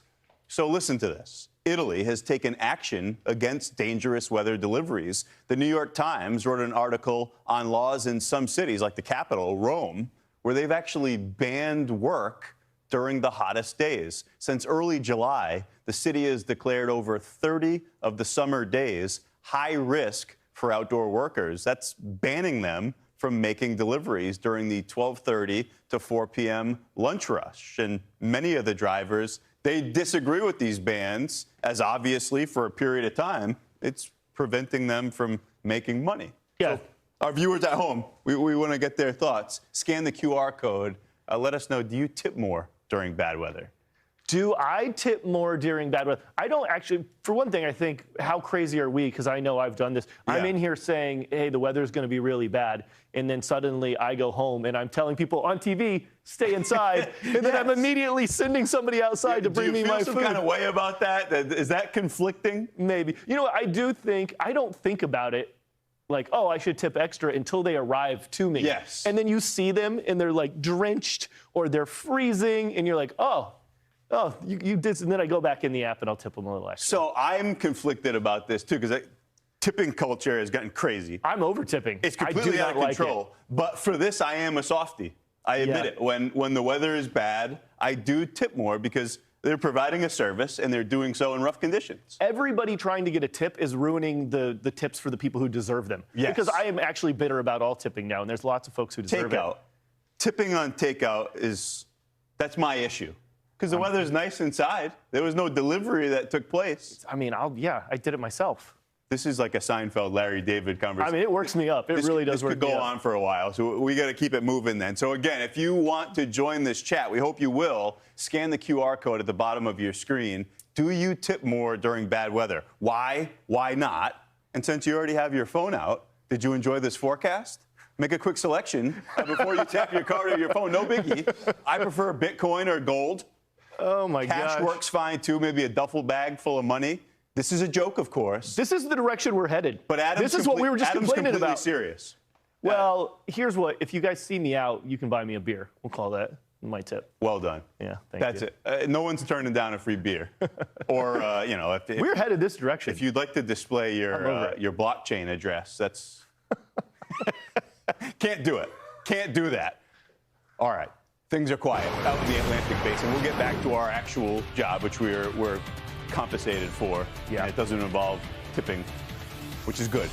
So listen to this. Italy has taken action against dangerous weather deliveries. The New York Times wrote an article on laws in some cities, like the capital, Rome, where they've actually banned work during the hottest days. Since early July, the city has declared over 30 of the summer days high risk for outdoor workers. That's banning them from making deliveries during the 12:30 to 4 p.m. lunch rush. And many of the drivers, they disagree with these bans, as obviously for a period of time, it's preventing them from making money. Yeah. So, our viewers at home, we want to get their thoughts. Scan the QR code. Let us know, do you tip more during bad weather? Do I tip more during bad weather? I don't actually. For one thing, I think, how crazy are we? Because I know I've done this. Yeah. I'm in here saying, hey, the weather's going to be really bad. And then suddenly I go home and I'm telling people on TV, stay inside, and then I'm immediately sending somebody outside to bring me my food. Do you feel some kind of way about that? Is that conflicting? Maybe. You know what, I don't think about it like, oh, I should tip extra until they arrive to me. Yes. And then you see them and they're like drenched or they're freezing and you're like, oh, you did. And then I go back in the app and I'll tip them a little extra. So I'm conflicted about this too because tipping culture has gotten crazy. I'm over tipping. It's completely out of control. But for this, I am a softie. I admit it. When the weather is bad, I do tip more because they're providing a service and they're doing so in rough conditions. Everybody trying to get a tip is ruining the tips for the people who deserve them. Yes. Because I am actually bitter about all tipping now, and there's lots of folks who deserve Takeout. it. Tipping on takeout that's my issue. Because the weather's nice inside. There was no delivery that took place. I mean, I did it myself. This is like a Seinfeld Larry David conversation. I mean, it works me up. It really does work me up. This could go on for a while, so we got to keep it moving then. So again, if you want to join this chat, we hope you will, scan the QR code at the bottom of your screen. Do you tip more during bad weather? Why? Why not? And since you already have your phone out, did you enjoy this forecast? Make a quick selection before you tap your card or your phone. No biggie. I prefer Bitcoin or gold. Oh, my gosh. Cash works fine, too. Maybe a duffel bag full of money. This is a joke, of course. This is the direction we're headed. But this is what we were just complaining about. Serious. Well, here's what. If you guys see me out, you can buy me a beer. We'll call that my tip. Well done. Yeah, That's it. No one's turning down a free beer. Or, if we're headed this direction. If you'd like to display your blockchain address, that's... Can't do it. Can't do that. All right. Things are quiet out in the Atlantic Basin. We'll get back to our actual job, which we're compensated for. Yeah. And it doesn't involve tipping, which is good.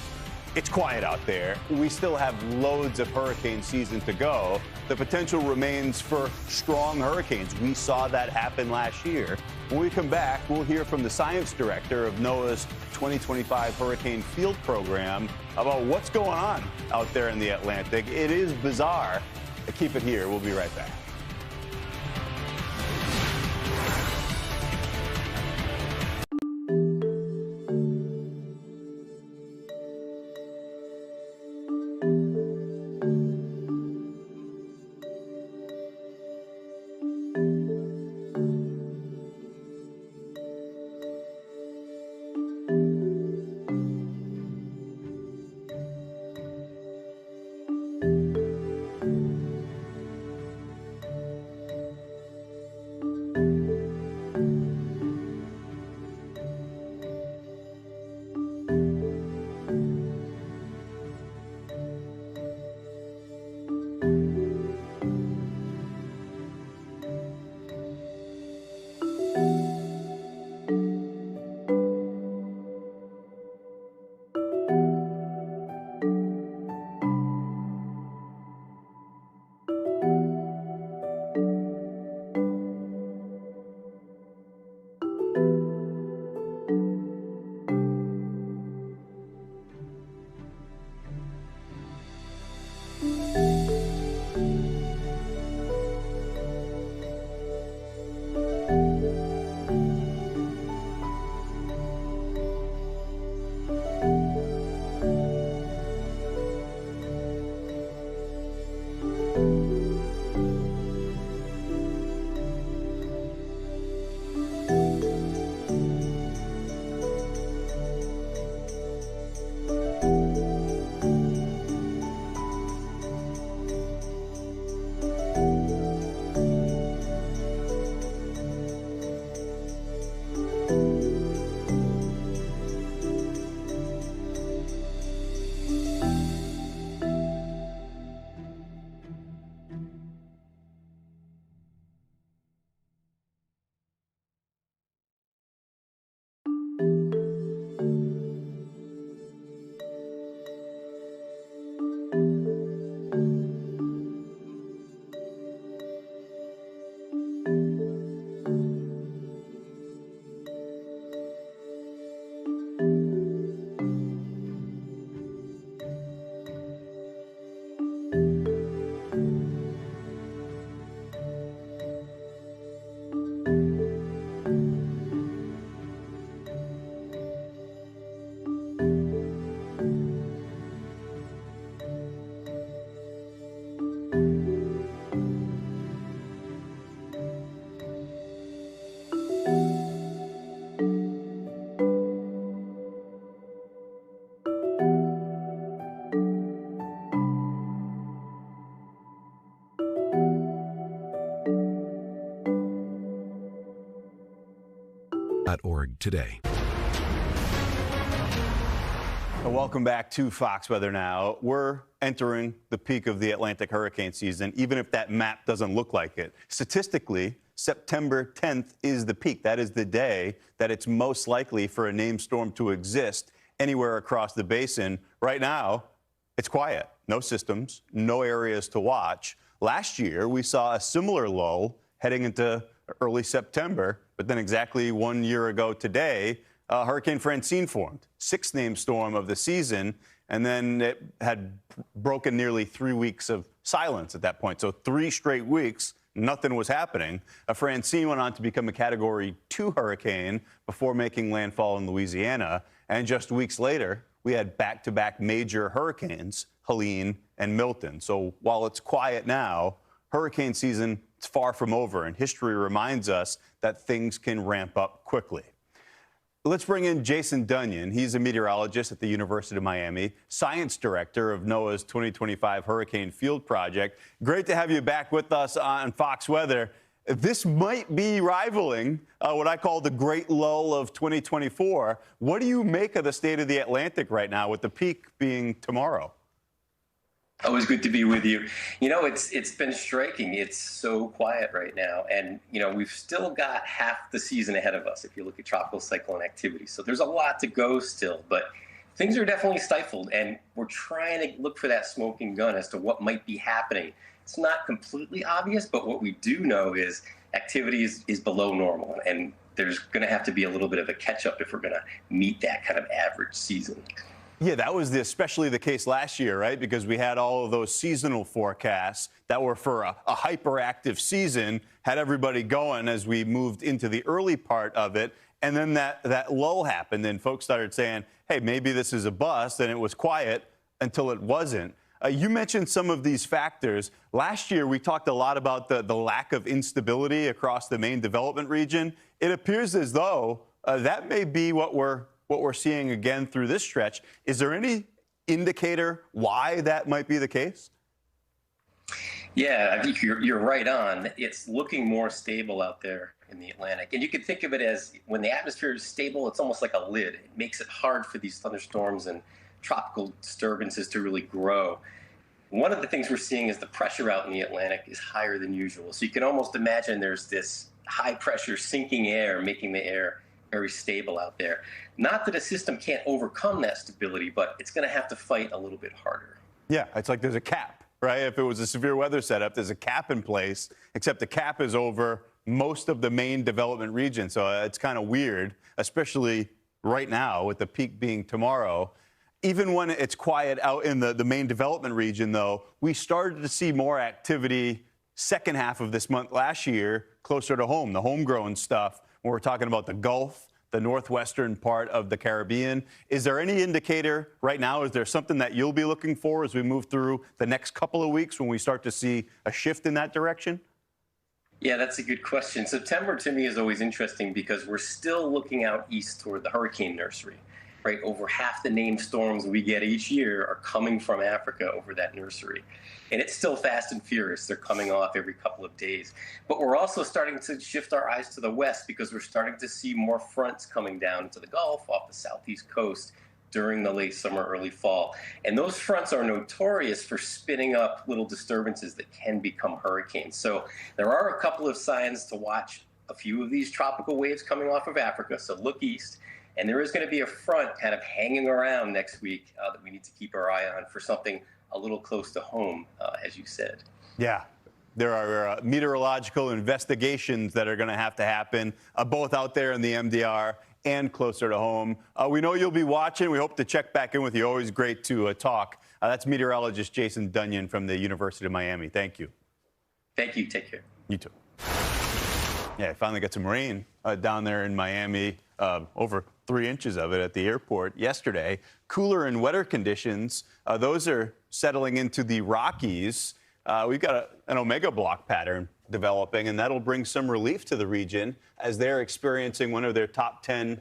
It's quiet out there. We still have loads of hurricane season to go. The potential remains for strong hurricanes. We saw that happen last year. When we come back, we'll hear from the science director of NOAA's 2025 Hurricane Field Program about what's going on out there in the Atlantic. It is bizarre. Keep it here. We'll be right back. Org today. Welcome back to Fox Weather Now. We're entering the peak of the Atlantic hurricane season, even if that map doesn't look like it. Statistically, September 10th is the peak. That is the day that it's most likely for a named storm to exist anywhere across the basin. Right now, it's quiet. No systems, no areas to watch. Last year, we saw a similar lull heading into early September, but then exactly 1 year ago today, Hurricane Francine formed, sixth named storm of the season, and then it had broken nearly 3 weeks of silence at that point. So 3 straight weeks, nothing was happening. Francine went on to become a Category 2 hurricane before making landfall in Louisiana, and just weeks later, we had back-to-back major hurricanes, Helene and Milton. So while it's quiet now, hurricane season is far from over, and history reminds us that things can ramp up quickly. Let's bring in Jason Dunyan. He's a meteorologist at the University of Miami, science director of NOAA's 2025 Hurricane Field Project. Great to have you back with us on Fox Weather. This might be rivaling what I call the great lull of 2024. What do you make of the state of the Atlantic right now, with the peak being tomorrow? Always good to be with you. You know, it's been striking. It's so quiet right now. And, you know, we've still got half the season ahead of us if you look at tropical cyclone activity. So there's a lot to go still, but things are definitely stifled. And we're trying to look for that smoking gun as to what might be happening. It's not completely obvious, but what we do know is activity is below normal. And there's going to have to be a little bit of a catch up if we're going to meet that kind of average season. Yeah, that was especially the case last year, right? Because we had all of those seasonal forecasts that were for a hyperactive season, had everybody going as we moved into the early part of it. And then that lull happened, and folks started saying, hey, maybe this is a bust, and it was quiet until it wasn't. You mentioned some of these factors. Last year, we talked a lot about the lack of instability across the main development region. It appears as though that may be what we're seeing again through this stretch. Is there any indicator why that might be the case? Yeah, I think you're right on. It's looking more stable out there in the Atlantic. And you can think of it as when the atmosphere is stable, it's almost like a lid. It makes it hard for these thunderstorms and tropical disturbances to really grow. One of the things we're seeing is the pressure out in the Atlantic is higher than usual. So you can almost imagine there's this high pressure sinking air, making the air very stable out there. Not that a system can't overcome that stability, but it's going to have to fight a little bit harder. Yeah, it's like there's a cap, right? If it was a severe weather setup, there's a cap in place, except the cap is over most of the main development region. So it's kind of weird, especially right now with the peak being tomorrow. Even when it's quiet out in the main development region, though, we started to see more activity second half of this month last year, closer to home, the homegrown stuff. When we're talking about the Gulf, the northwestern part of the Caribbean. Is there any indicator right now? Is there something that you'll be looking for as we move through the next couple of weeks when we start to see a shift in that direction? Yeah, that's a good question. September to me is always interesting because we're still looking out east toward the hurricane nursery, right? Over half the named storms we get each year are coming from Africa over that nursery. And it's still fast and furious. They're coming off every couple of days. But we're also starting to shift our eyes to the west because we're starting to see more fronts coming down into the Gulf off the southeast coast during the late summer, early fall. And those fronts are notorious for spinning up little disturbances that can become hurricanes. So there are a couple of signs to watch a few of these tropical waves coming off of Africa. So look east. And there is going to be a front kind of hanging around next week that we need to keep our eye on for something a little close to home, as you said. Yeah. There are meteorological investigations that are going to have to happen, both out there in the MDR and closer to home. We know you'll be watching. We hope to check back in with you. Always great to talk. That's meteorologist Jason Dunyan from the University of Miami. Thank you. Thank you. Take care. You too. Yeah, I finally got some rain down there in Miami, over 3 inches of it at the airport yesterday. Cooler and wetter conditions, those are settling into the Rockies. We've got an omega block pattern developing, and that'll bring some relief to the region as they're experiencing one of their top 10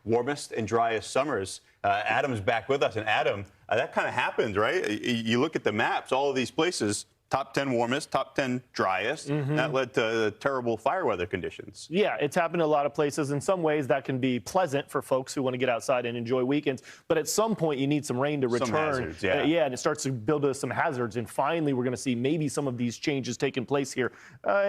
warmest and driest summers. Adam's back with us. And Adam, that kind of happens, right? You look at the maps, all of these places top 10 warmest, top 10 driest. That led to terrible fire weather conditions. Yeah, it's happened in a lot of places. In some ways, that can be pleasant for folks who want to get outside and enjoy weekends. But at some point, you need some rain to return. Some hazards, yeah. And it starts to build some hazards. And finally, we're going to see maybe some of these changes taking place here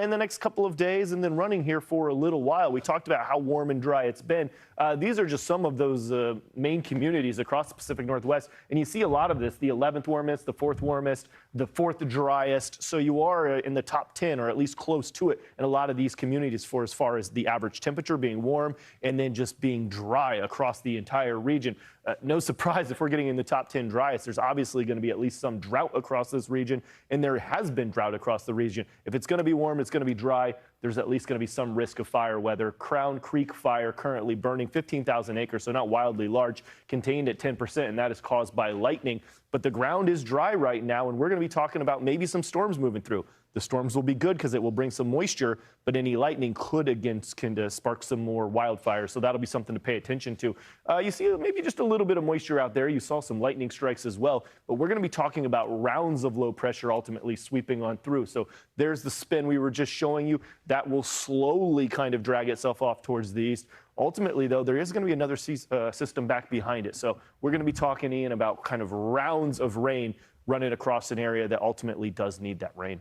in the next couple of days and then running here for a little while. We talked about how warm and dry it's been. These are just some of those main communities across the Pacific Northwest. And you see a lot of this, the 11th warmest, the 4th warmest, the 4th driest. So you are in the top 10 or at least close to it in a lot of these communities for as far as the average temperature being warm and then just being dry across the entire region. No surprise if we're getting in the top 10 driest, there's obviously going to be at least some drought across this region, and there has been drought across the region. If it's going to be warm, it's going to be dry, there's at least going to be some risk of fire weather. Crown Creek fire currently burning 15,000 acres, so not wildly large, contained at 10%, and that is caused by lightning. But the ground is dry right now, and we're going to be talking about maybe some storms moving through. The storms will be good because it will bring some moisture, but any lightning could, again, spark some more wildfires. So that'll be something to pay attention to. You see maybe just a little bit of moisture out there. You saw some lightning strikes as well, but we're going to be talking about rounds of low pressure ultimately sweeping on through. So there's the spin we were just showing you. That will slowly kind of drag itself off towards the east. Ultimately, though, there is going to be another system back behind it. So we're going to be talking, Ian, about kind of rounds of rain running across an area that ultimately does need that rain.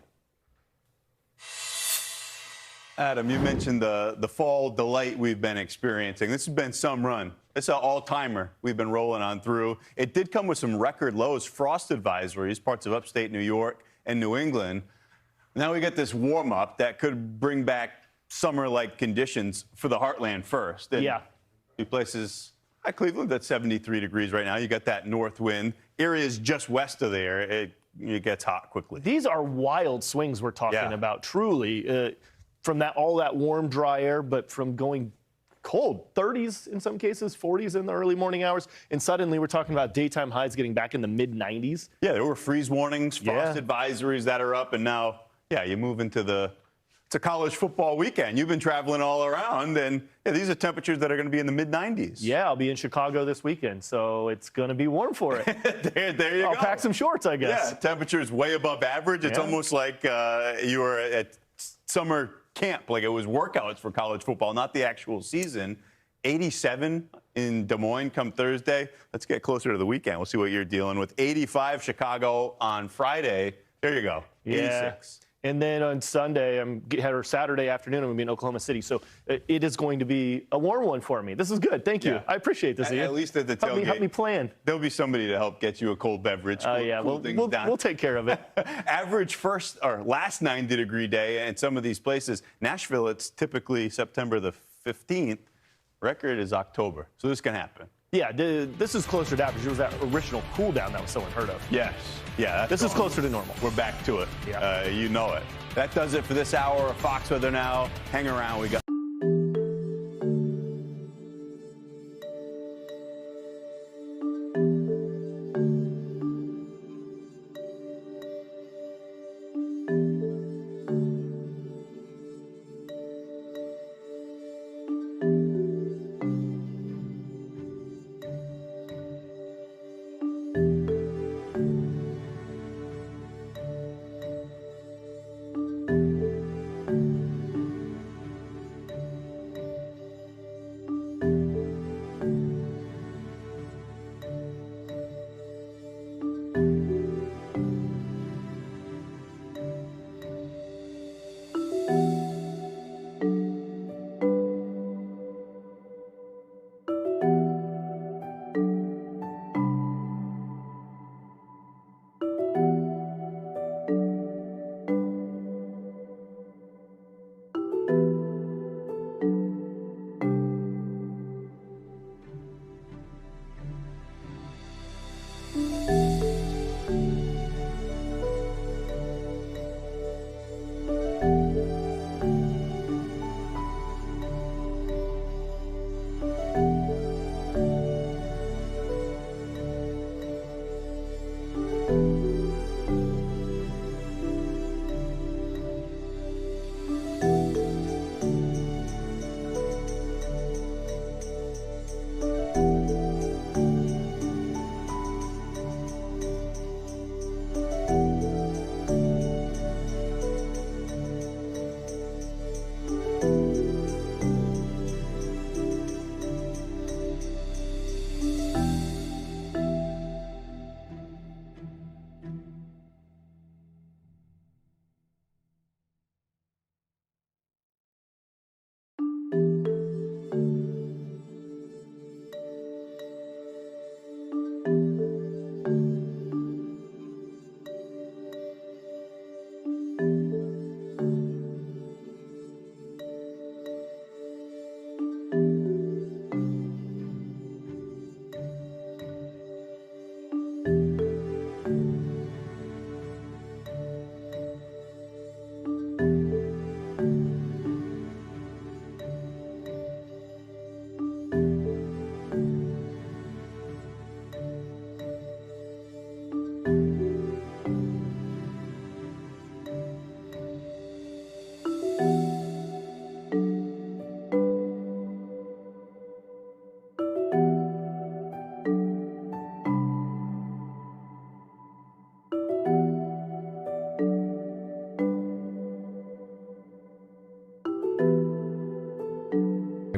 Adam, you mentioned the fall delight we've been experiencing. This has been some run. It's an all-timer we've been rolling on through. It did come with some record lows, frost advisories, parts of upstate New York and New England. Now we get this warm-up that could bring back summer-like conditions for the heartland first. And yeah. Places like Cleveland, that's 73 degrees right now. You got that north wind. Areas just west of there, it gets hot quickly. These are wild swings we're talking about, truly. From all that warm, dry air, but from going cold, 30s in some cases, 40s in the early morning hours, and suddenly we're talking about daytime highs getting back in the mid-90s. Yeah, there were freeze warnings, frost advisories that are up, and now, you move into it's a college football weekend. You've been traveling all around, and these are temperatures that are going to be in the mid-90s. Yeah, I'll be in Chicago this weekend, so it's going to be warm for it. there you go. I'll pack some shorts, I guess. Yeah, temperatures way above average. It's almost like you were at summer camp, like it was workouts for college football, not the actual season. 87 in Des Moines come Thursday. Let's get closer to the weekend. We'll see what you're dealing with. 85 Chicago on Friday. There you go. 86. And then on Sunday, or Saturday afternoon, I'm going to be in Oklahoma City. So it is going to be a warm one for me. This is good. Thank you. I appreciate this, Ian. At least at the tailgate. Help me plan. There'll be somebody to help get you a cold beverage. Cool things down. We'll take care of it. Average last 90-degree day in some of these places. Nashville, it's typically September the 15th. Record is October. So this can happen. Yeah, this is closer to average. It was that original cool down that was so unheard of. Yes. Yeah. This is closer to normal. We're back to it. Yeah. You know it. That does it for this hour of Fox Weather Now. Hang around. We got.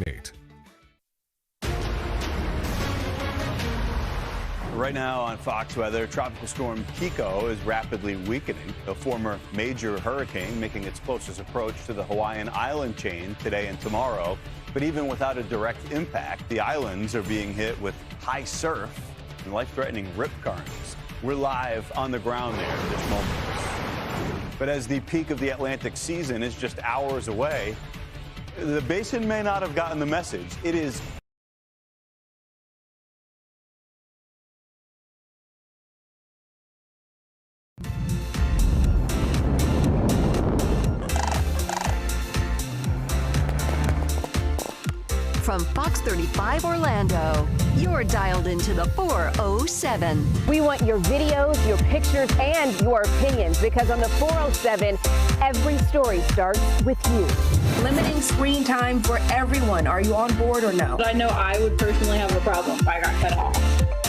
98.8. Right now on Fox Weather, Tropical Storm Kiko is rapidly weakening. A former major hurricane making its closest approach to the Hawaiian island chain today and tomorrow. But even without a direct impact, the islands are being hit with high surf and life-threatening rip currents. We're live on the ground there at this moment. But as the peak of the Atlantic season is just hours away, the basin may not have gotten the message. It is From Fox 35 Orlando, you're dialed into the 407. We want your videos, your pictures, and your opinions, because on the 407, every story starts with you. Limiting screen time for everyone. Are you on board or no? I know I would personally have a problem if I got cut off.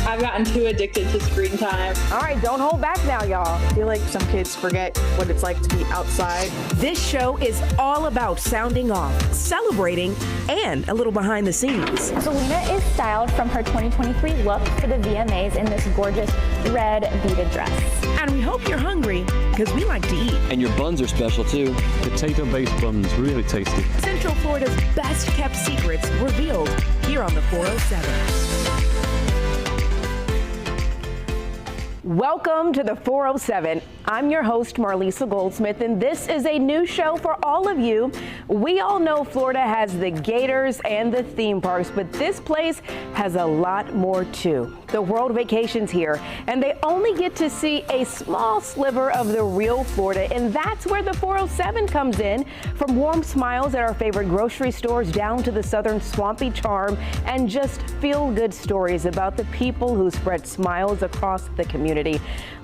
I've gotten too addicted to screen time. All right, don't hold back now, y'all. I feel like some kids forget what it's like to be outside. This show is all about sounding off, celebrating, and a little behind the scenes. Selena is styled from her 2023 look for the VMAs in this gorgeous red beaded dress. And we hope you're hungry, because we like to eat. And your buns are special too. Potato-based buns, really tasty. Central Florida's best kept secrets revealed here on the 407. Welcome to the 407. I'm your host, Marlisa Goldsmith, and this is a new show for all of you. We all know Florida has the Gators and the theme parks, but this place has a lot more too. The world vacations here, and they only get to see a small sliver of the real Florida, and that's where the 407 comes in. From warm smiles at our favorite grocery stores down to the southern swampy charm and just feel-good stories about the people who spread smiles across the community.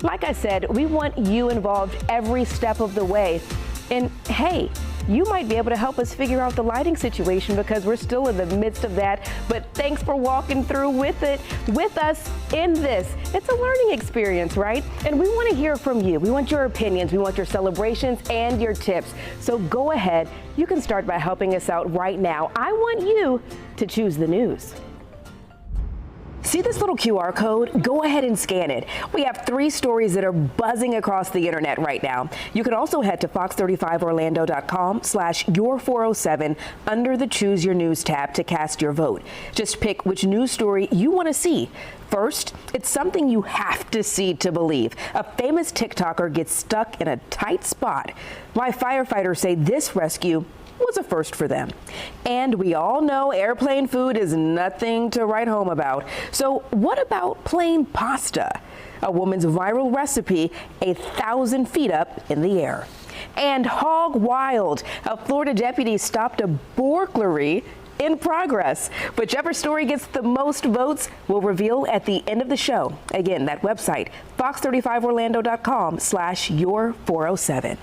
Like I said, we want you involved every step of the way. And hey, you might be able to help us figure out the lighting situation, because we're still in the midst of that. But thanks for walking through with us in this. It's a learning experience, right? And we want to hear from you. We want your opinions. We want your celebrations and your tips. So go ahead. You can start by helping us out right now. I want you to choose the news. See this little QR code? Go ahead and scan it. We have 3 stories that are buzzing across the internet right now. You can also head to fox35orlando.com/your407 under the Choose Your News tab to cast your vote. Just pick which news story you want to see. First, it's something you have to see to believe. A famous TikToker gets stuck in a tight spot. Why firefighters say this rescue was a first for them. And we all know airplane food is nothing to write home about. So what about plain pasta? A woman's viral recipe 1,000 feet up in the air. And hog wild, a Florida deputy stopped a burglary in progress. Whichever story gets the most votes will reveal at the end of the show. Again, that website, fox35orlando.com/your407.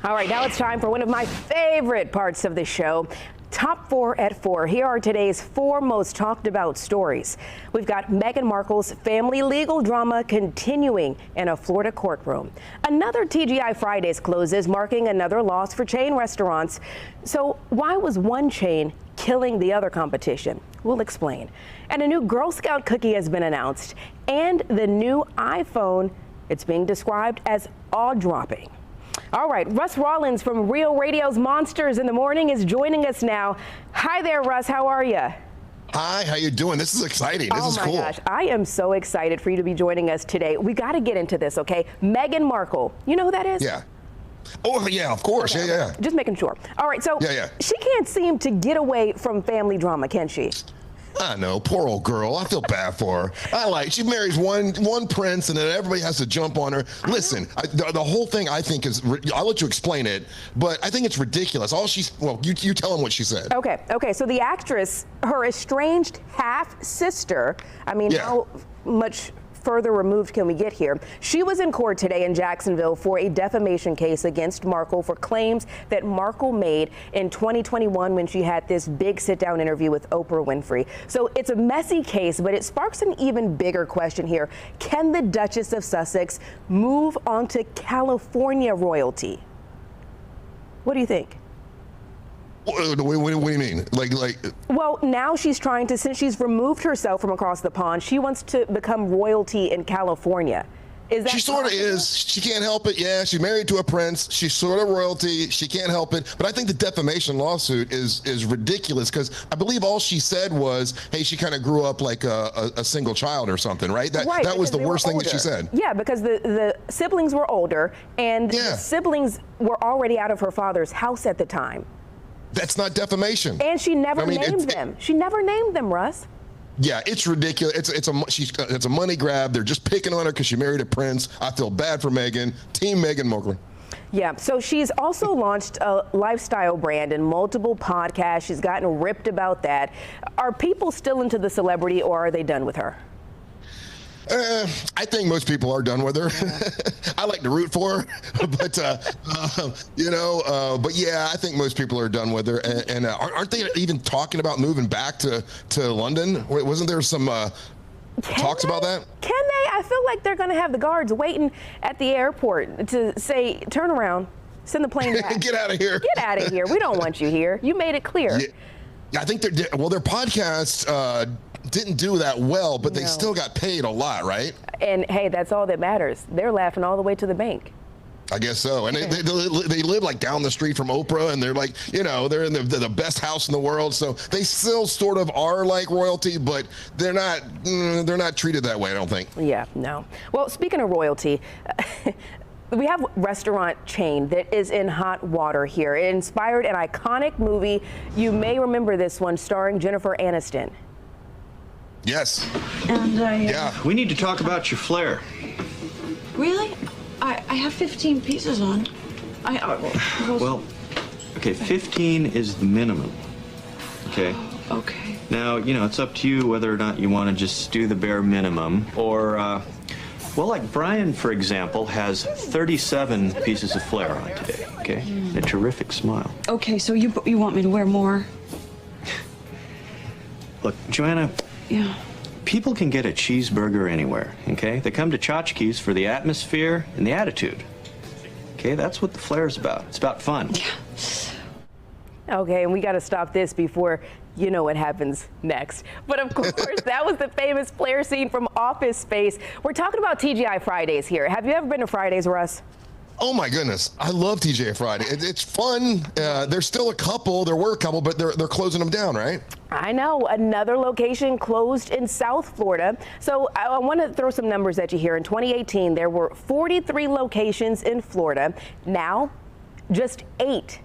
All right, now it's time for one of my favorite parts of the show, Top 4 at 4. Here are today's 4 most talked about stories. We've got Meghan Markle's family legal drama continuing in a Florida courtroom. Another TGI Fridays closes, marking another loss for chain restaurants. So why was one chain killing the other competition? We'll explain. And a new Girl Scout cookie has been announced. And the new iPhone, it's being described as awe-dropping. All right, Russ Rollins from Real Radio's Monsters in the Morning is joining us now. Hi there, Russ. How are you? Hi, how you doing? This is exciting. This is cool. Oh my gosh, I am so excited for you to be joining us today. We got to get into this, okay? Meghan Markle, you know who that is? Yeah. Oh, yeah, of course. Okay, Yeah. Just making sure. All right, so she can't seem to get away from family drama, can she? I know, poor old girl. I feel bad for her. She marries one prince, and then everybody has to jump on her. Listen, the whole thing I think is. I'll let you explain it, but I think it's ridiculous. You tell him what she said. Okay. So the actress, her estranged half sister. I mean, how much further removed can we get here? She was in court today in Jacksonville for a defamation case against Markle for claims that Markle made in 2021 when she had this big sit-down interview with Oprah Winfrey. So it's a messy case, but it sparks an even bigger question here. Can the Duchess of Sussex move on to California royalty? What do you think? What do you mean? Like? Well, now she's trying to, since she's removed herself from across the pond, she wants to become royalty in California. Is that She sort of is. She can't help it. Yeah, she's married to a prince. She's sort of royalty. She can't help it. But I think the defamation lawsuit is ridiculous because I believe all she said was, hey, she kind of grew up like a single child or something, right? That was the worst thing that she said. Yeah, because the siblings were older and the siblings were already out of her father's house at the time. That's not defamation. And she never named them. She never named them, Russ. Yeah, it's ridiculous. It's a money grab. They're just picking on her because she married a prince. I feel bad for Meghan. Team Meghan Markle. Yeah, so she's also launched a lifestyle brand and multiple podcasts. She's gotten ripped about that. Are people still into the celebrity or are they done with her? I think most people are done with her. I like to root for her, but but yeah, I think most people are done with her. And aren't they even talking about moving back to London? Wasn't there some talks about that? Can they? I feel like they're going to have the guards waiting at the airport to say, turn around, send the plane back. Get out of here. Get out of here. We don't want you here. You made it clear. Yeah, I think their podcasts didn't do that well, but they still got paid a lot, right? And hey, that's all that matters. They're laughing all the way to the bank. I guess so. And they live like down the street from Oprah, and they're like, they're in the best house in the world. So they still sort of are like royalty, but they're not treated that way, I don't think. Yeah, no. Well, speaking of royalty, we have a restaurant chain that is in hot water here. It inspired an iconic movie. You may remember this one, starring Jennifer Aniston. Yes. And We need to talk about your flair. Really? I have 15 pieces on. Well, okay, 15 is the minimum. Okay. Okay. Now, it's up to you whether or not you want to just do the bare minimum or, well, like Brian, for example, has 37 pieces of flair on today, okay? A terrific smile. Okay, so you want me to wear more? Look, Joanna. Yeah. People can get a cheeseburger anywhere, okay? They come to Tchotchkes for the atmosphere and the attitude. Okay, that's what the flair's about. It's about fun. Yeah. Okay, and we got to stop this before you know what happens next. But of course, that was the famous flair scene from Office Space. We're talking about TGI Fridays here. Have you ever been to Fridays, Russ? Oh my goodness, I love TGI Friday. It's fun. There's still a couple. There were a couple, but they're closing them down, right? I know. Another location closed in South Florida. So I want to throw some numbers at you here. In 2018, there were 43 locations in Florida. Now, just 8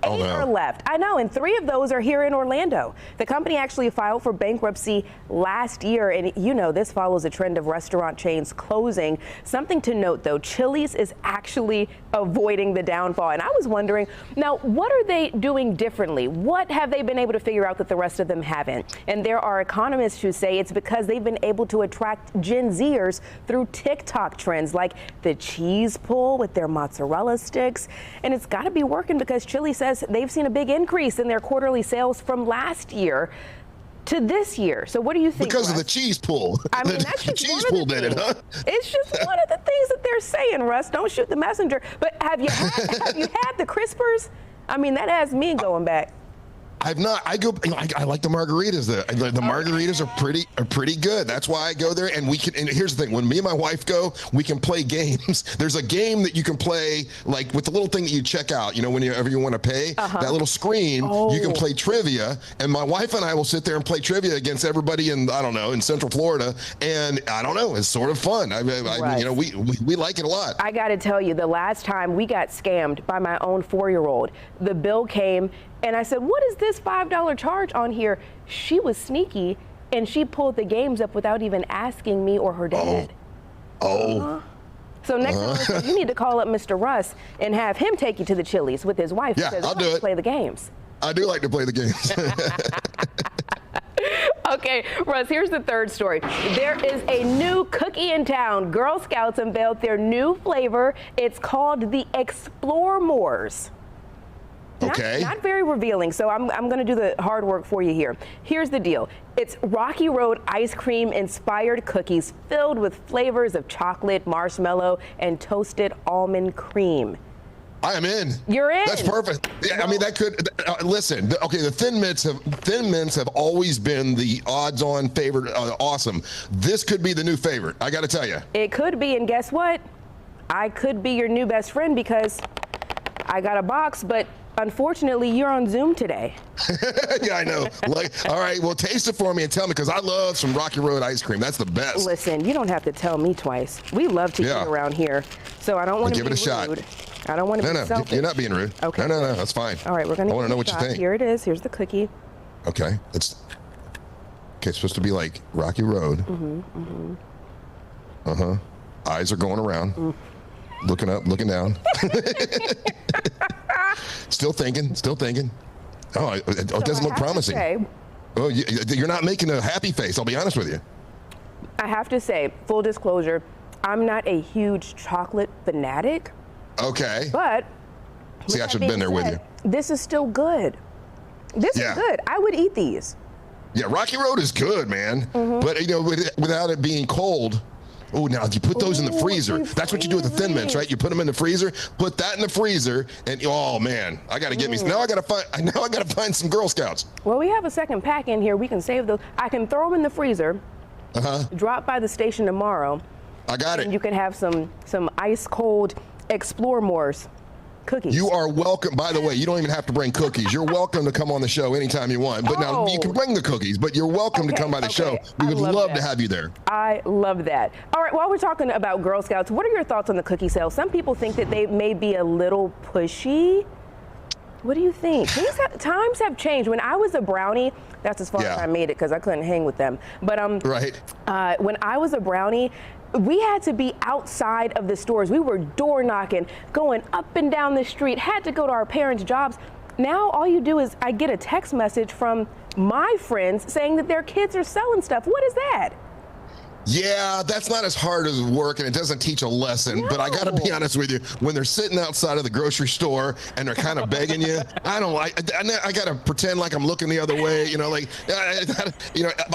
are left. I know, and 3 of those are here in Orlando. The company actually filed for bankruptcy last year, and this follows a trend of restaurant chains closing. Something to note, though, Chili's is actually avoiding the downfall. And I was wondering, now, what are they doing differently? What have they been able to figure out that the rest of them haven't? And there are economists who say it's because they've been able to attract Gen Zers through TikTok trends like the cheese pull with their mozzarella sticks. And it's got to be working because Chili's says they've seen a big increase in their quarterly sales from last year to this year. So what do you think? Because of the cheese pull. I mean, that's just cheese pull did it, huh? It's just one of the things that they're saying, Russ. Don't shoot the messenger. But have you had the Crispers? I mean, that has me going back. I've not. I like the margaritas. The margaritas are pretty good. That's why I go there. And we can. And here's the thing: when me and my wife go, we can play games. There's a game that you can play, like with the little thing that you check out. Whenever you want to pay, that little screen, you can play trivia. And my wife and I will sit there and play trivia against everybody in in Central Florida. And I don't know, it's sort of fun. We like it a lot. I got to tell you, the last time we got scammed by my own 4-year-old, the bill came. And I said, what is this $5 charge on here? She was sneaky, and she pulled the games up without even asking me or her dad. So next time, you need to call up Mr. Russ and have him take you to the Chili's with his wife. Yeah, I'll do it. Play the games. I do like to play the games. Okay, Russ, here's the third story. There is a new cookie in town. Girl Scouts unveiled their new flavor. It's called the Explore Moors. Okay. Not very revealing, so I'm going to do the hard work for you here. Here's the deal. It's Rocky Road ice cream inspired cookies filled with flavors of chocolate, marshmallow, and toasted almond cream. I am in. You're in. That's perfect. Yeah, I mean, that could listen. Okay, the Thin Mints have always been the odds-on favorite. Awesome. This could be the new favorite. I got to tell you. It could be, and guess what? I could be your new best friend because I got a box, but unfortunately, you're on Zoom today. Yeah, I know. Like, all right, well, taste it for me and tell me, because I love some Rocky Road ice cream. That's the best. Listen, you don't have to tell me twice. We love to eat around here, so I don't want to be rude. Give it a shot. I don't want to be selfish. You're not being rude. Okay. No, that's fine. All right, we're going to I want to know what you think. Here it is. Here's the cookie. Okay. It's supposed to be like Rocky Road. Eyes are going around. Looking up, looking down. Still thinking. Oh, it doesn't look promising. Oh, you're not making a happy face, I'll be honest with you. I have to say, full disclosure, I'm not a huge chocolate fanatic. Okay. But see, I should have been there with you. This is still good. This is good. I would eat these. Yeah, Rocky Road is good, man. But without it being cold. Oh, now you put those in the freezer. That's what you do with the Thin Mints, right? You put them in the freezer, put that in the freezer, and oh man, I got to get me. Now I got to find some Girl Scouts. Well, we have a second pack in here. We can save those. I can throw them in the freezer. Drop by the station tomorrow. I got it. And you can have some ice cold Explore More's cookies. You are welcome. By the way, you don't even have to bring cookies. You're welcome to come on the show anytime you want. But now you can bring the cookies, but you're welcome to come by the show. We would love to have you there. I love that. All right, while we're talking about Girl Scouts, what are your thoughts on the cookie sale? Some people think that they may be a little pushy. What do you think? Times have changed. When I was a brownie, that's as far as I made it because I couldn't hang with them. But when I was a brownie, we had to be outside of the stores. We were door knocking, going up and down the street, had to go to our parents' jobs. Now all you do is I get a text message from my friends saying that their kids are selling stuff. What is that? Yeah, that's not as hard as work, and it doesn't teach a lesson. No. But I got to be honest with you, when they're sitting outside of the grocery store and they're kind of begging you, I got to pretend like I'm looking the other way.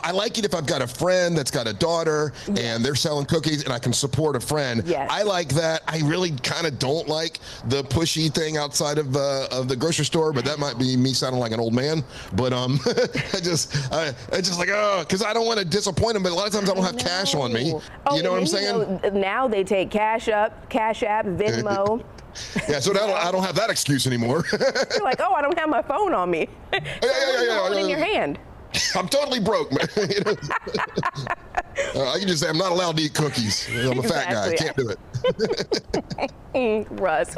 I like it if I've got a friend that's got a daughter and they're selling cookies and I can support a friend. Yes. I like that. I really kind of don't like the pushy thing outside of the grocery store, but that might be me sounding like an old man. But I just like, because I don't want to disappoint them. But a lot of times I don't have cash on me. You know what I'm saying? Now they take Cash App, Venmo. Yeah, so I don't have that excuse anymore. You're like, I don't have my phone on me. Hold it in your hand. I'm totally broke, man. I can just say I'm not allowed to eat cookies. I'm a fat guy. I can't do it. Russ.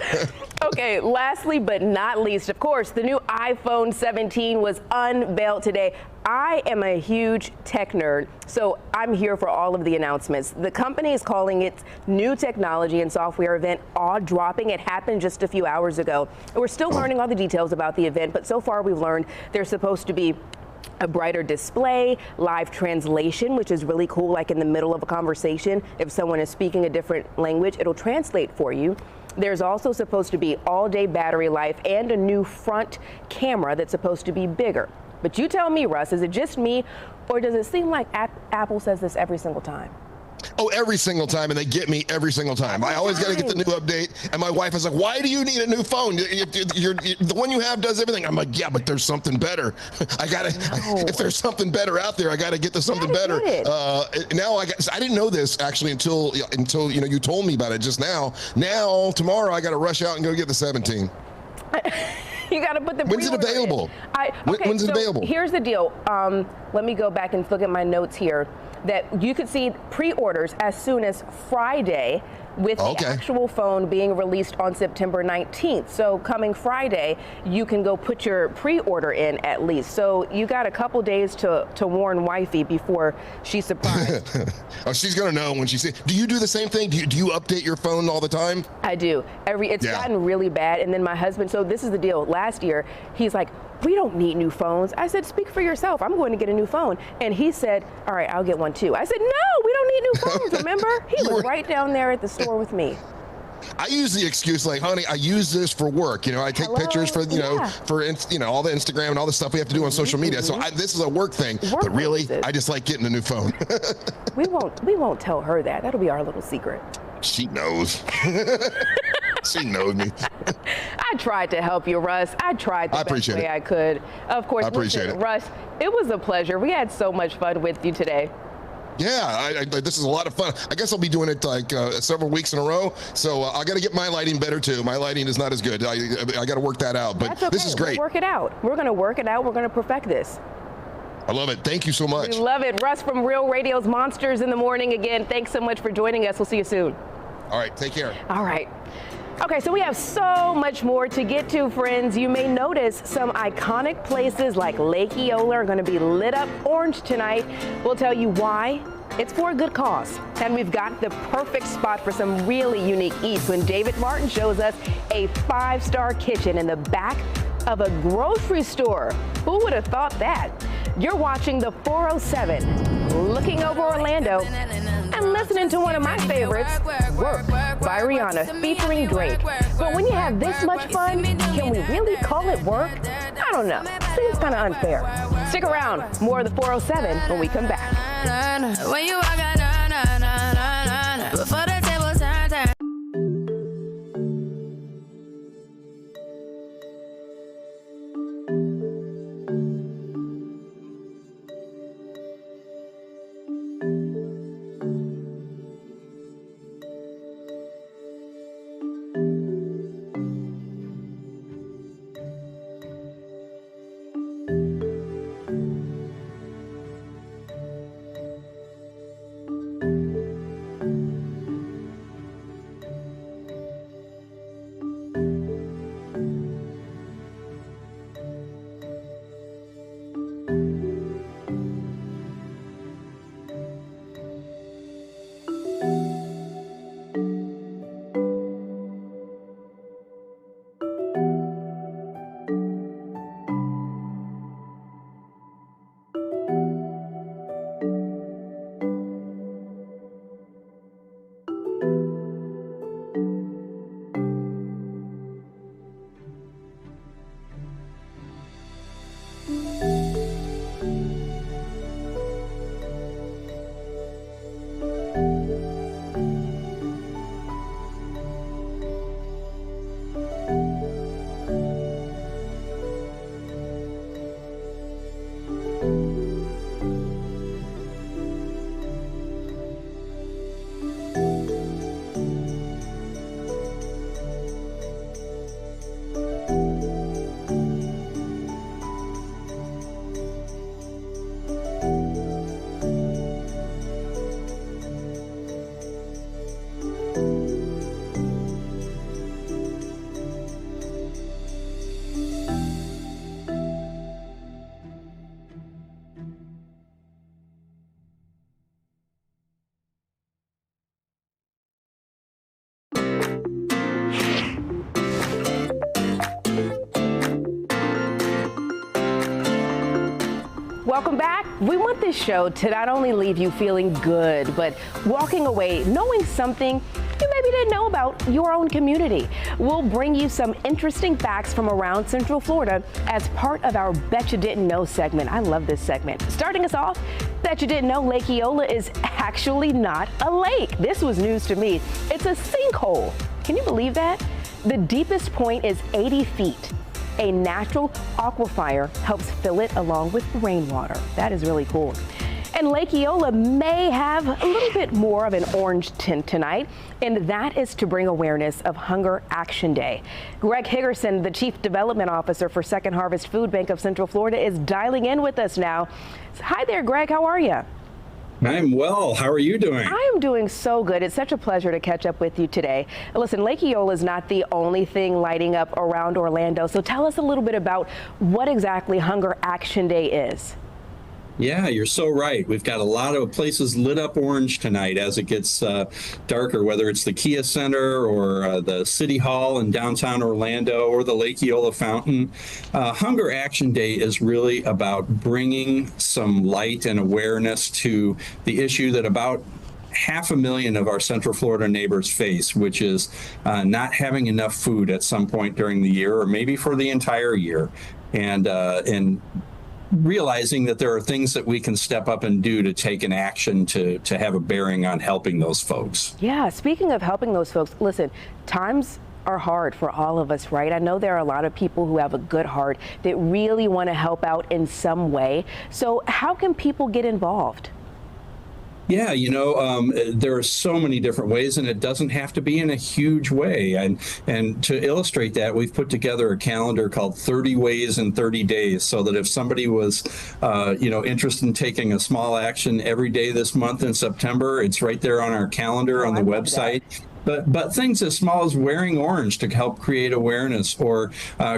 Okay, lastly but not least, of course, the new iPhone 17 was unveiled today. I am a huge tech nerd, so I'm here for all of the announcements. The company is calling its new technology and software event awe-dropping. It happened just a few hours ago. We're still learning all the details about the event, but so far we've learned there's supposed to be a brighter display, live translation, which is really cool, like in the middle of a conversation. If someone is speaking a different language, it'll translate for you. There's also supposed to be all-day battery life and a new front camera that's supposed to be bigger. But you tell me, Russ, is it just me, or does it seem like Apple says this every single time? Oh, every single time, and they get me every single time. I always got to get the new update, and my wife is like, why do you need a new phone? The one you have does everything. I'm like, yeah, but there's something better. If there's something better out there, I got to get to something better. Now I didn't know this actually until you told me about it just now. Now, tomorrow, I got to rush out and go get the 17. You got to put the When's it available? When's it available? Here's the deal. Let me go back and look at my notes here. That you could see pre-orders as soon as Friday, with the actual phone being released on September 19th. So coming Friday, you can go put your pre-order in at least. So you got a couple days to warn wifey before she's surprised. Oh, she's gonna know when she sees. Do you do the same thing? Do you update your phone all the time? I do. It's gotten really bad. And then my husband, so this is the deal. Last year, he's like, we don't need new phones. I said, speak for yourself. I'm going to get a new phone. And he said, all right, I'll get one too. I said, no, we don't need new phones, remember? He was right down there at the store with me. I use the excuse like, honey, I use this for work. I take pictures for, for all the Instagram and all the stuff we have to do on social media. So this is a work thing. But really, I just like getting a new phone. We won't tell her that. That'll be our little secret. She knows. She knows me. I tried to help you, Russ. I tried the best way I could. Of course, I appreciate it. Russ, it was a pleasure. We had so much fun with you today. Yeah, this is a lot of fun. I guess I'll be doing it like several weeks in a row. So I got to get my lighting better too. My lighting is not as good. I got to work that out. But That's okay. This is great. We'll work it out. We're going to work it out. We're going to perfect this. I love it. Thank you so much. We love it. Russ from Real Radio's Monsters in the Morning. Again, thanks so much for joining us. We'll see you soon. All right. Take care. All right. Okay, so we have so much more to get to, friends. You may notice some iconic places like Lake Eola are going to be lit up orange tonight. We'll tell you why. It's for a good cause. And we've got the perfect spot for some really unique eats when David Martin shows us a 5-star kitchen in the back of a grocery store. Who would have thought that? You're watching the 407, looking over Orlando and listening to one of my favorites, Work by Rihanna featuring Drake. But when you have this much fun, can we really call it work? I don't know. Seems kind of unfair. Stick around. More of the 407 when we come back. When you walk out, before the tables turn. Welcome back. We want this show to not only leave you feeling good, but walking away knowing something you maybe didn't know about your own community. We'll bring you some interesting facts from around Central Florida as part of our Bet You Didn't Know segment. I love this segment. Starting us off, Bet You Didn't Know Lake Eola is actually not a lake. This was news to me. It's a sinkhole. Can you believe that? The deepest point is 80 feet. A natural aquifer helps fill it along with rainwater. That is really cool. And Lake Eola may have a little bit more of an orange tint tonight, and that is to bring awareness of Hunger Action Day. Greg Higgerson, the Chief Development Officer for Second Harvest Food Bank of Central Florida, is dialing in with us now. Hi there, Greg. How are you? I'm well. How are you doing? I am doing so good. It's such a pleasure to catch up with you today. Listen, Lake Eola is not the only thing lighting up around Orlando, so tell us a little bit about what exactly Hunger Action Day is. Yeah, you're so right. We've got a lot of places lit up orange tonight as it gets darker, whether it's the Kia Center or the City Hall in downtown Orlando or the Lake Eola Fountain. Hunger Action Day is really about bringing some light and awareness to the issue that about 500,000 of our Central Florida neighbors face, which is not having enough food at some point during the year or maybe for the entire year. And realizing that there are things that we can step up and do to take an action to have a bearing on helping those folks. Yeah, speaking of helping those folks, listen, times are hard for all of us, right? I know there are a lot of people who have a good heart that really want to help out in some way. So how can people get involved? Yeah, there are so many different ways, and it doesn't have to be in a huge way. And to illustrate that, we've put together a calendar called 30 Ways in 30 Days, so that if somebody was, interested in taking a small action every day this month in September, it's right there on our calendar on the website. But things as small as wearing orange to help create awareness, or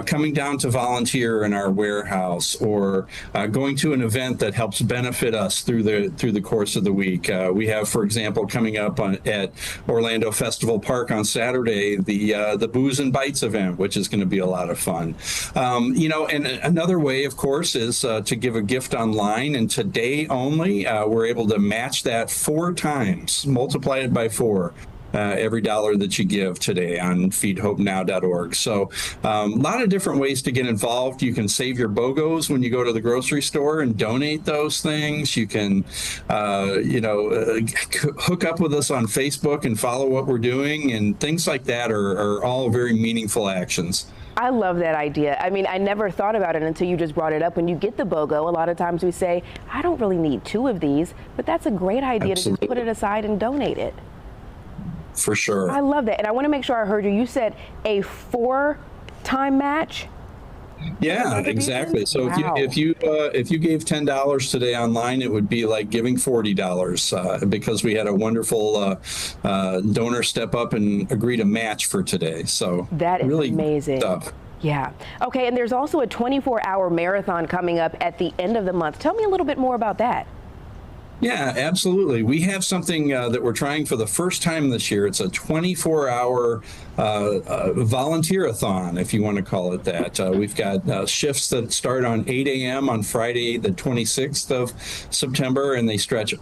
coming down to volunteer in our warehouse, or going to an event that helps benefit us through the course of the week. We have, for example, coming up at Orlando Festival Park on Saturday, the Booze and Bites event, which is going to be a lot of fun. And another way, of course, is to give a gift online. And today only, we're able to match that 4 times, multiply it by 4. Every dollar that you give today on feedhopenow.org. So a lot of different ways to get involved. You can save your BOGOs when you go to the grocery store and donate those things. You can, hook up with us on Facebook and follow what we're doing, and things like that are all very meaningful actions. I love that idea. I mean, I never thought about it until you just brought it up. When you get the BOGO, a lot of times we say, I don't really need 2 of these, but that's a great idea to just put it aside and donate it. For sure. I love that. And I want to make sure I heard you. You said a 4-time match? Yeah, exactly. So wow. if you gave $10 today online, it would be like giving $40 because we had a wonderful donor step up and agree to match for today. So that is really amazing stuff. Yeah. Okay. And there's also a 24-hour marathon coming up at the end of the month. Tell me a little bit more about that. Yeah, absolutely. We have something that we're trying for the first time this year. It's a 24-hour volunteer-a-thon, if you want to call it that. We've got shifts that start on 8 a.m. on Friday, the 26th of September, and they stretch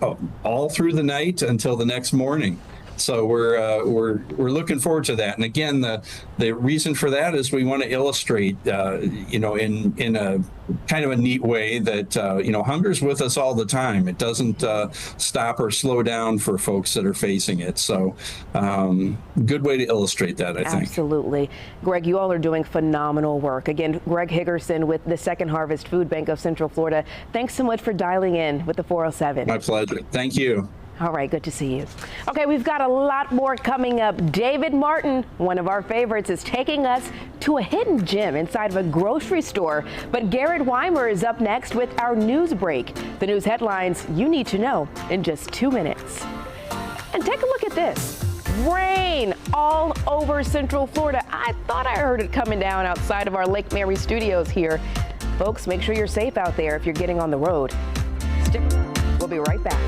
all through the night until the next morning. So we're looking forward to that. And again, the reason for that is we want to illustrate, in a kind of a neat way that, hunger's with us all the time. It doesn't stop or slow down for folks that are facing it. So good way to illustrate that, I think. Absolutely. Greg, you all are doing phenomenal work. Again, Greg Higgerson with the Second Harvest Food Bank of Central Florida. Thanks so much for dialing in with the 407. My pleasure. Thank you. All right, good to see you. Okay, we've got a lot more coming up. David Martin, one of our favorites, is taking us to a hidden gem inside of a grocery store. But Garrett Weimer is up next with our news break. The news headlines you need to know in just 2 minutes. And take a look at this. Rain all over Central Florida. I thought I heard it coming down outside of our Lake Mary studios here. Folks, make sure you're safe out there if you're getting on the road. Stick around. We'll be right back.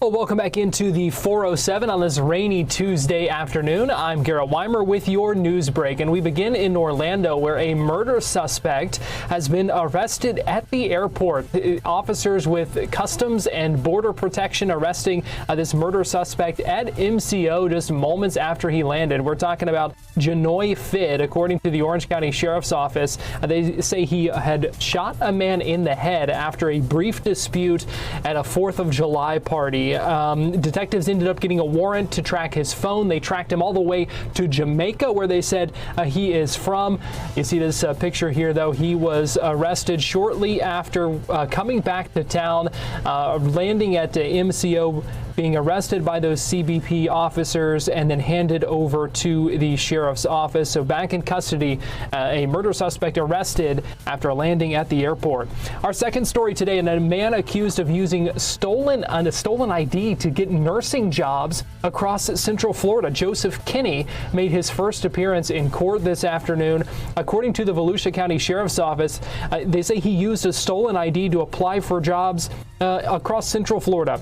Well, welcome back into the 407 on this rainy Tuesday afternoon. I'm Garrett Weimer with your news break, and we begin in Orlando, where a murder suspect has been arrested at the airport. Officers with Customs and Border Protection arresting this murder suspect at MCO just moments after he landed. We're talking about Janoy Fid. According to the Orange County Sheriff's Office, they say he had shot a man in the head after a brief dispute at a 4th of July party. Detectives ended up getting a warrant to track his phone. They tracked him all the way to Jamaica, where they said he is from. You see this picture here, though. He was arrested shortly after coming back to town, landing at MCO, being arrested by those CBP officers, and then handed over to the sheriff's office. So back in custody, a murder suspect arrested after landing at the airport. Our second story today, and a man accused of using a stolen ID to get nursing jobs across Central Florida. Joseph Kinney made his first appearance in court this afternoon. According to the Volusia County Sheriff's Office, they say he used a stolen ID to apply for jobs across Central Florida.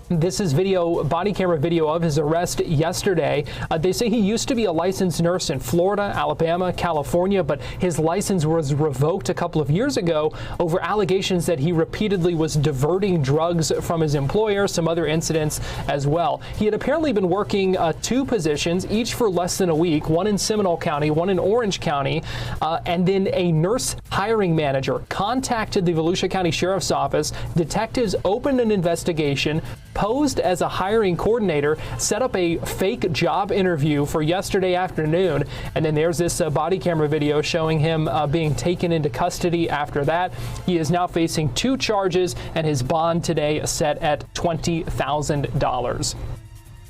This is body camera video of his arrest yesterday. They say he used to be a licensed nurse in Florida, Alabama, California, but his license was revoked a couple of years ago over allegations that he repeatedly was diverting drugs from his employer, some other incidents as well. He had apparently been working 2 positions, each for less than a week, one in Seminole County, one in Orange County, and then a nurse hiring manager contacted the Volusia County Sheriff's Office. Detectives opened an investigation, posed as a hiring coordinator, set up a fake job interview for yesterday afternoon, and then there's this body camera video showing him being taken into custody after that. He is now facing 2 charges, and his bond today set at $20,000.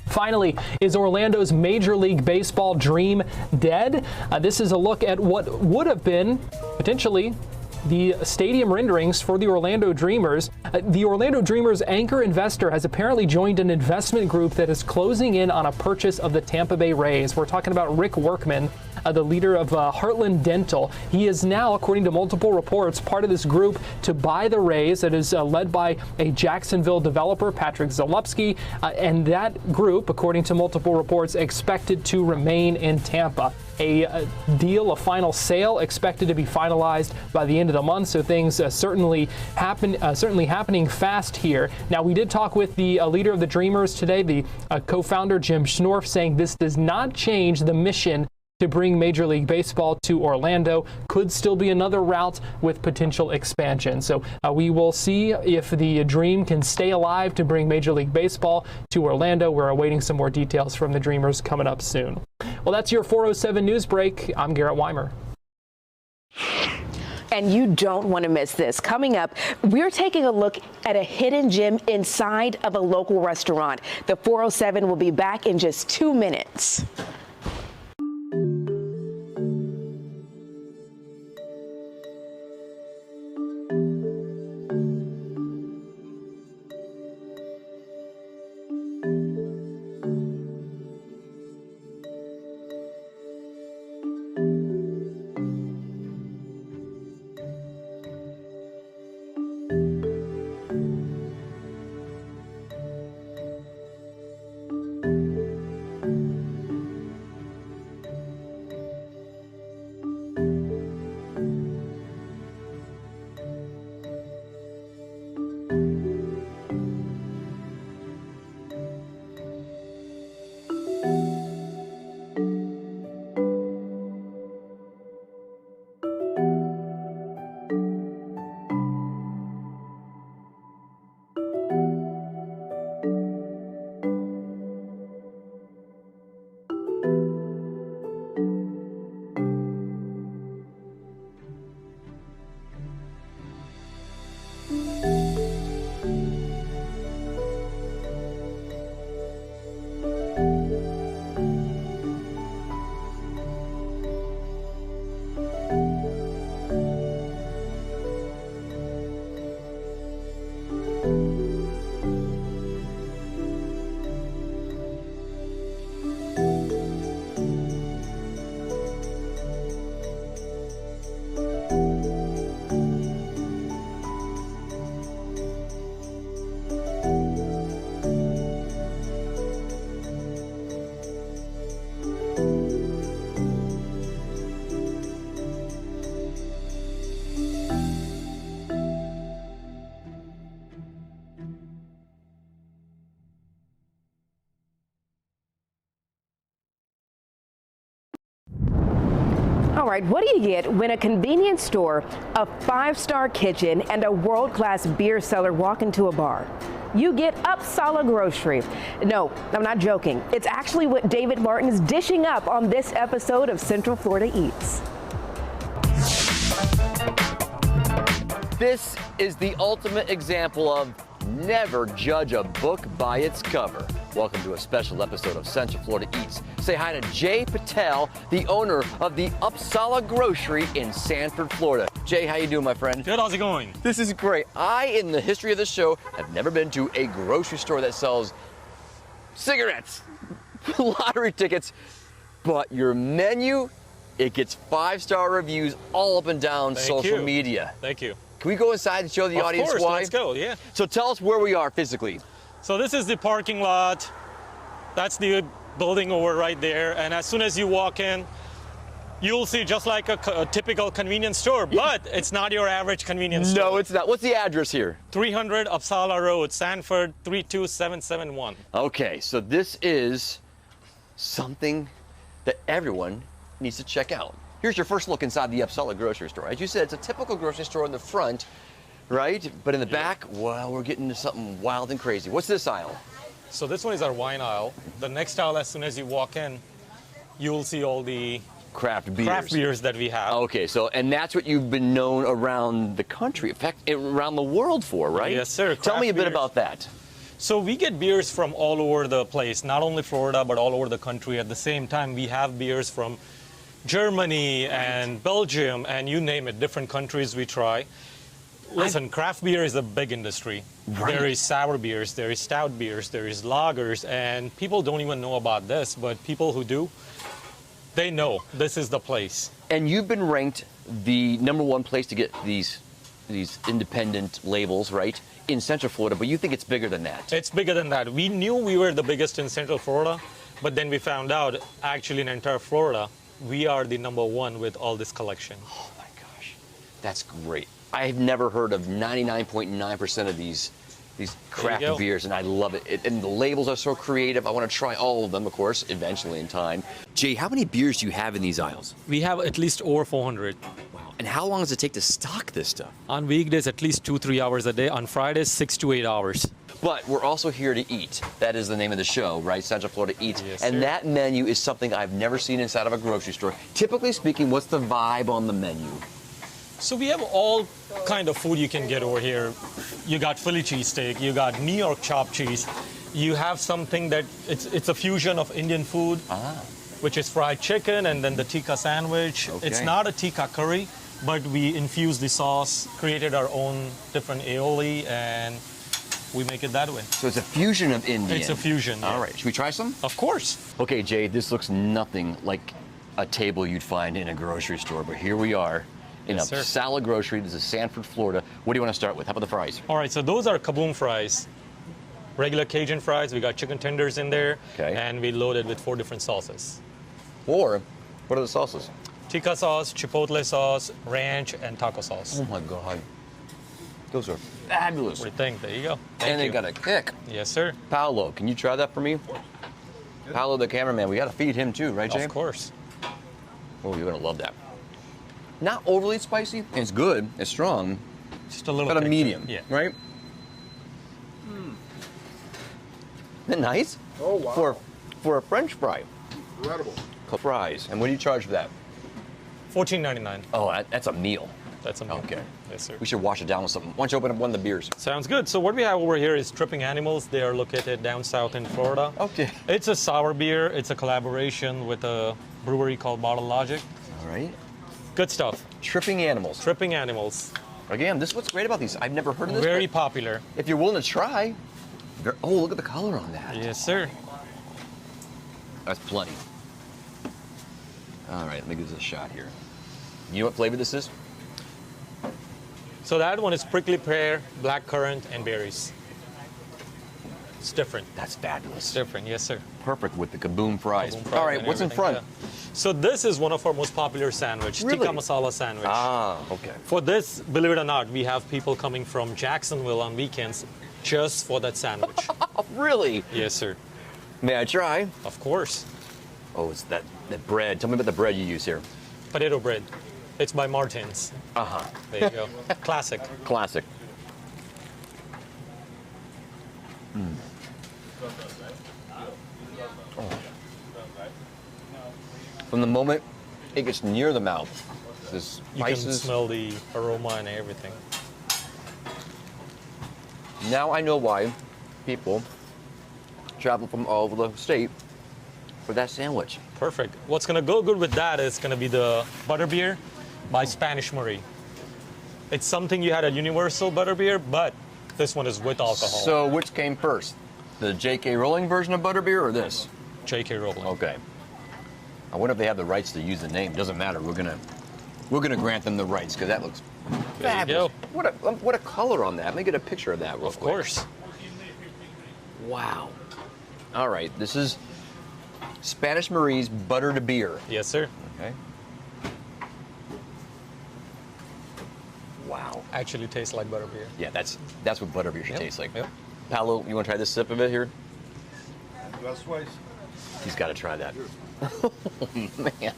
Finally, is Orlando's Major League Baseball dream dead? This is a look at what would have been potentially the stadium renderings for the Orlando Dreamers. The Orlando Dreamers anchor investor has apparently joined an investment group that is closing in on a purchase of the Tampa Bay Rays. We're talking about Rick Workman, the leader of Heartland Dental. He is now, according to multiple reports, part of this group to buy the Rays that is led by a Jacksonville developer, Patrick Zalupski, and that group, according to multiple reports, expected to remain in Tampa. A final sale expected to be finalized by the end of the month, so things certainly happening fast here. Now, we did talk with the leader of the Dreamers today, the co-founder Jim Schnorf, saying this does not change the mission to bring Major League Baseball to Orlando. Could still be another route with potential expansion. So we will see if the dream can stay alive to bring Major League Baseball to Orlando. We're awaiting some more details from the Dreamers coming up soon. Well, that's your 407 News Break. I'm Garrett Weimer. And you don't want to miss this. Coming up, we're taking a look at a hidden gem inside of a local restaurant. The 407 will be back in just 2 minutes. right, what do you get when a convenience store, a 5-star kitchen, and a world-class beer cellar walk into a bar? You get Uppsala Grocery. No, I'm not joking. It's actually what David Martin's dishing up on this episode of Central Florida Eats. This is the ultimate example of never judge a book by its cover. Welcome to a special episode of Central Florida Eats. Say hi to Jay Patel, the owner of the Uppsala Grocery in Sanford, Florida. Jay, how you doing, my friend? Good, how's it going? This is great. I, in the history of the show, have never been to a grocery store that sells cigarettes, lottery tickets, but your menu, it gets 5-star reviews all up and down social media. Thank you. Can we go inside and show the audience why? Of course, let's go, yeah. So tell us where we are physically. So this is the parking lot. That's the building over right there. And as soon as you walk in, you'll see just like a typical convenience store, but it's not your average convenience store. No, it's not. What's the address here? 300 Uppsala Road, Sanford, 32771. Okay, so this is something that everyone needs to check out. Here's your first look inside the Uppsala grocery store. As you said, it's a typical grocery store in the front, right? But in the back, well, we're getting into something wild and crazy. What's this aisle? So this one is our wine aisle. The next aisle, as soon as you walk in, you'll see all the craft beers that we have. Okay, so, and that's what you've been known around the country, in fact, around the world for, right? Yes, sir. Tell me a bit about that. So we get beers from all over the place, not only Florida, but all over the country. At the same time, we have beers from Germany and Belgium, and you name it, different countries we try. Listen, craft beer is a big industry. Right. There is sour beers, there is stout beers, there is lagers, and people don't even know about this, but people who do, they know this is the place. And you've been ranked the #1 place to get these independent labels, right, in Central Florida, but you think it's bigger than that? It's bigger than that. We knew we were the biggest in Central Florida, but then we found out, actually in entire Florida, we are the #1 with all this collection. Oh my gosh, that's great. I've never heard of 99.9% of these craft beers, and I love it. And the labels are so creative. I want to try all of them, of course, eventually in time. Jay, how many beers do you have in these aisles? We have at least over 400. Wow. And how long does it take to stock this stuff? On weekdays, at least 2-3 hours a day. On Fridays, 6 to 8 hours. But we're also here to eat. That is the name of the show, right? Central Florida Eats. Yes, and sir. that menu is something I've never seen inside of a grocery store. Typically speaking, what's the vibe on the menu? So we have all kind of food you can get over here. You got Philly cheesesteak, you got New York chopped cheese. You have something that it's a fusion of Indian food, which is fried chicken, and then the tikka sandwich. Okay. It's not a tikka curry, but we infused the sauce, created our own different aioli, and we make it that way. So it's a fusion of Indian. It's a fusion. All yeah. right, should we try some? Of course. Okay, Jay, this looks nothing like a table you'd find in a grocery store, but here we are in Yes, sir. Uppsala Grocery. This is Sanford, Florida. What do you want to start with? How about the fries? All right, so those are kaboom fries. Regular Cajun fries. We got chicken tenders in there. Okay. And we loaded with 4 different sauces. Or, what are the sauces? Tikka sauce, chipotle sauce, ranch, and taco sauce. Oh my God. Those are fabulous. What do you think? There you go. And they got a kick. Yes, sir. Paolo, can you try that for me? Paolo, the cameraman, we got to feed him too, right, Jay? Of course. Oh, you're going to love that. Not overly spicy. It's good. It's strong. Just a little But a kick. medium, Yeah. right? Isn't that nice? Oh, wow. For a French fry. Incredible. Fries. And what do you charge for that? $14.99. Oh, that's a meal. That's a meal. Okay. Yes, sir. We should wash it down with something. Why don't you open up one of the beers? Sounds good. So what we have over here is Tripping Animals. They are located down south in Florida. Okay. It's a sour beer. It's a collaboration with a brewery called Bottle Logic. All right. Good stuff. Tripping Animals. Tripping Animals. Again, this is what's great about these. I've never heard of this. Very but popular. If you're willing to try. Oh, look at the color on that. Yes, sir. That's plenty. All right, let me give this a shot here. You know what flavor this is? So that one is prickly pear, black currant, and berries. It's different. That's fabulous. It's different, yes, sir. Perfect with the kaboom fries. Kaboom fries All right, and what's in everything, front? yeah. So this is one of our most popular sandwich, Really? tikka masala sandwich. Ah, okay. For this, believe it or not, we have people coming from Jacksonville on weekends just for that sandwich. Really? Yes, sir. May I try? Of course. Oh, it's that bread. Tell me about the bread you use here. Potato bread. It's by Martin's. Uh-huh. There you go. Classic. Classic. Oh. From the moment it gets near the mouth, this You can spices. smell the aroma and everything. Now I know why people travel from all over the state for that sandwich. Perfect. What's gonna go good with that is gonna be the butterbeer by Spanish Marie. It's something you had at Universal butterbeer, but this one is with alcohol. So which came first? The J.K. Rowling version of butterbeer or this? J.K. Rowling. Okay. I wonder if they have the rights to use the name. Doesn't matter. We're gonna grant them the rights because that looks fabulous. What a color on that. Let me get a picture of that real quick. Of course. Wow. All right. This is Spanish Marie's butter to beer. Yes, sir. Okay. Wow. Actually tastes like butterbeer. Yeah, that's what butterbeer should Yep. taste like. Yep. Paolo, you want to try this sip of it here? That's twice. He's got to try that. Oh, man.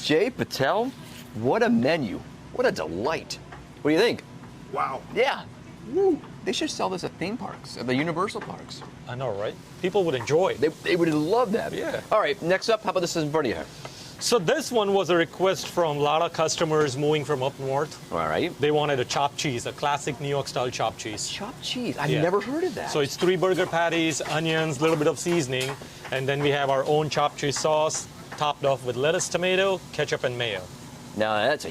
Jay Patel, what a menu. What a delight. What do you think? Wow. Yeah. Woo. They should sell this at theme parks, at the Universal parks. I know, right? People would enjoy it. They would love that. Yeah. All right, next up, how about this in front of you? So this one was a request from a lot of customers moving from up north. All right. They wanted a chopped cheese, a classic New York style chopped cheese. Chopped cheese? I've never heard of that. So it's 3 burger patties, onions, a little bit of seasoning, and then we have our own chopped cheese sauce, topped off with lettuce, tomato, ketchup, and mayo. Now that's a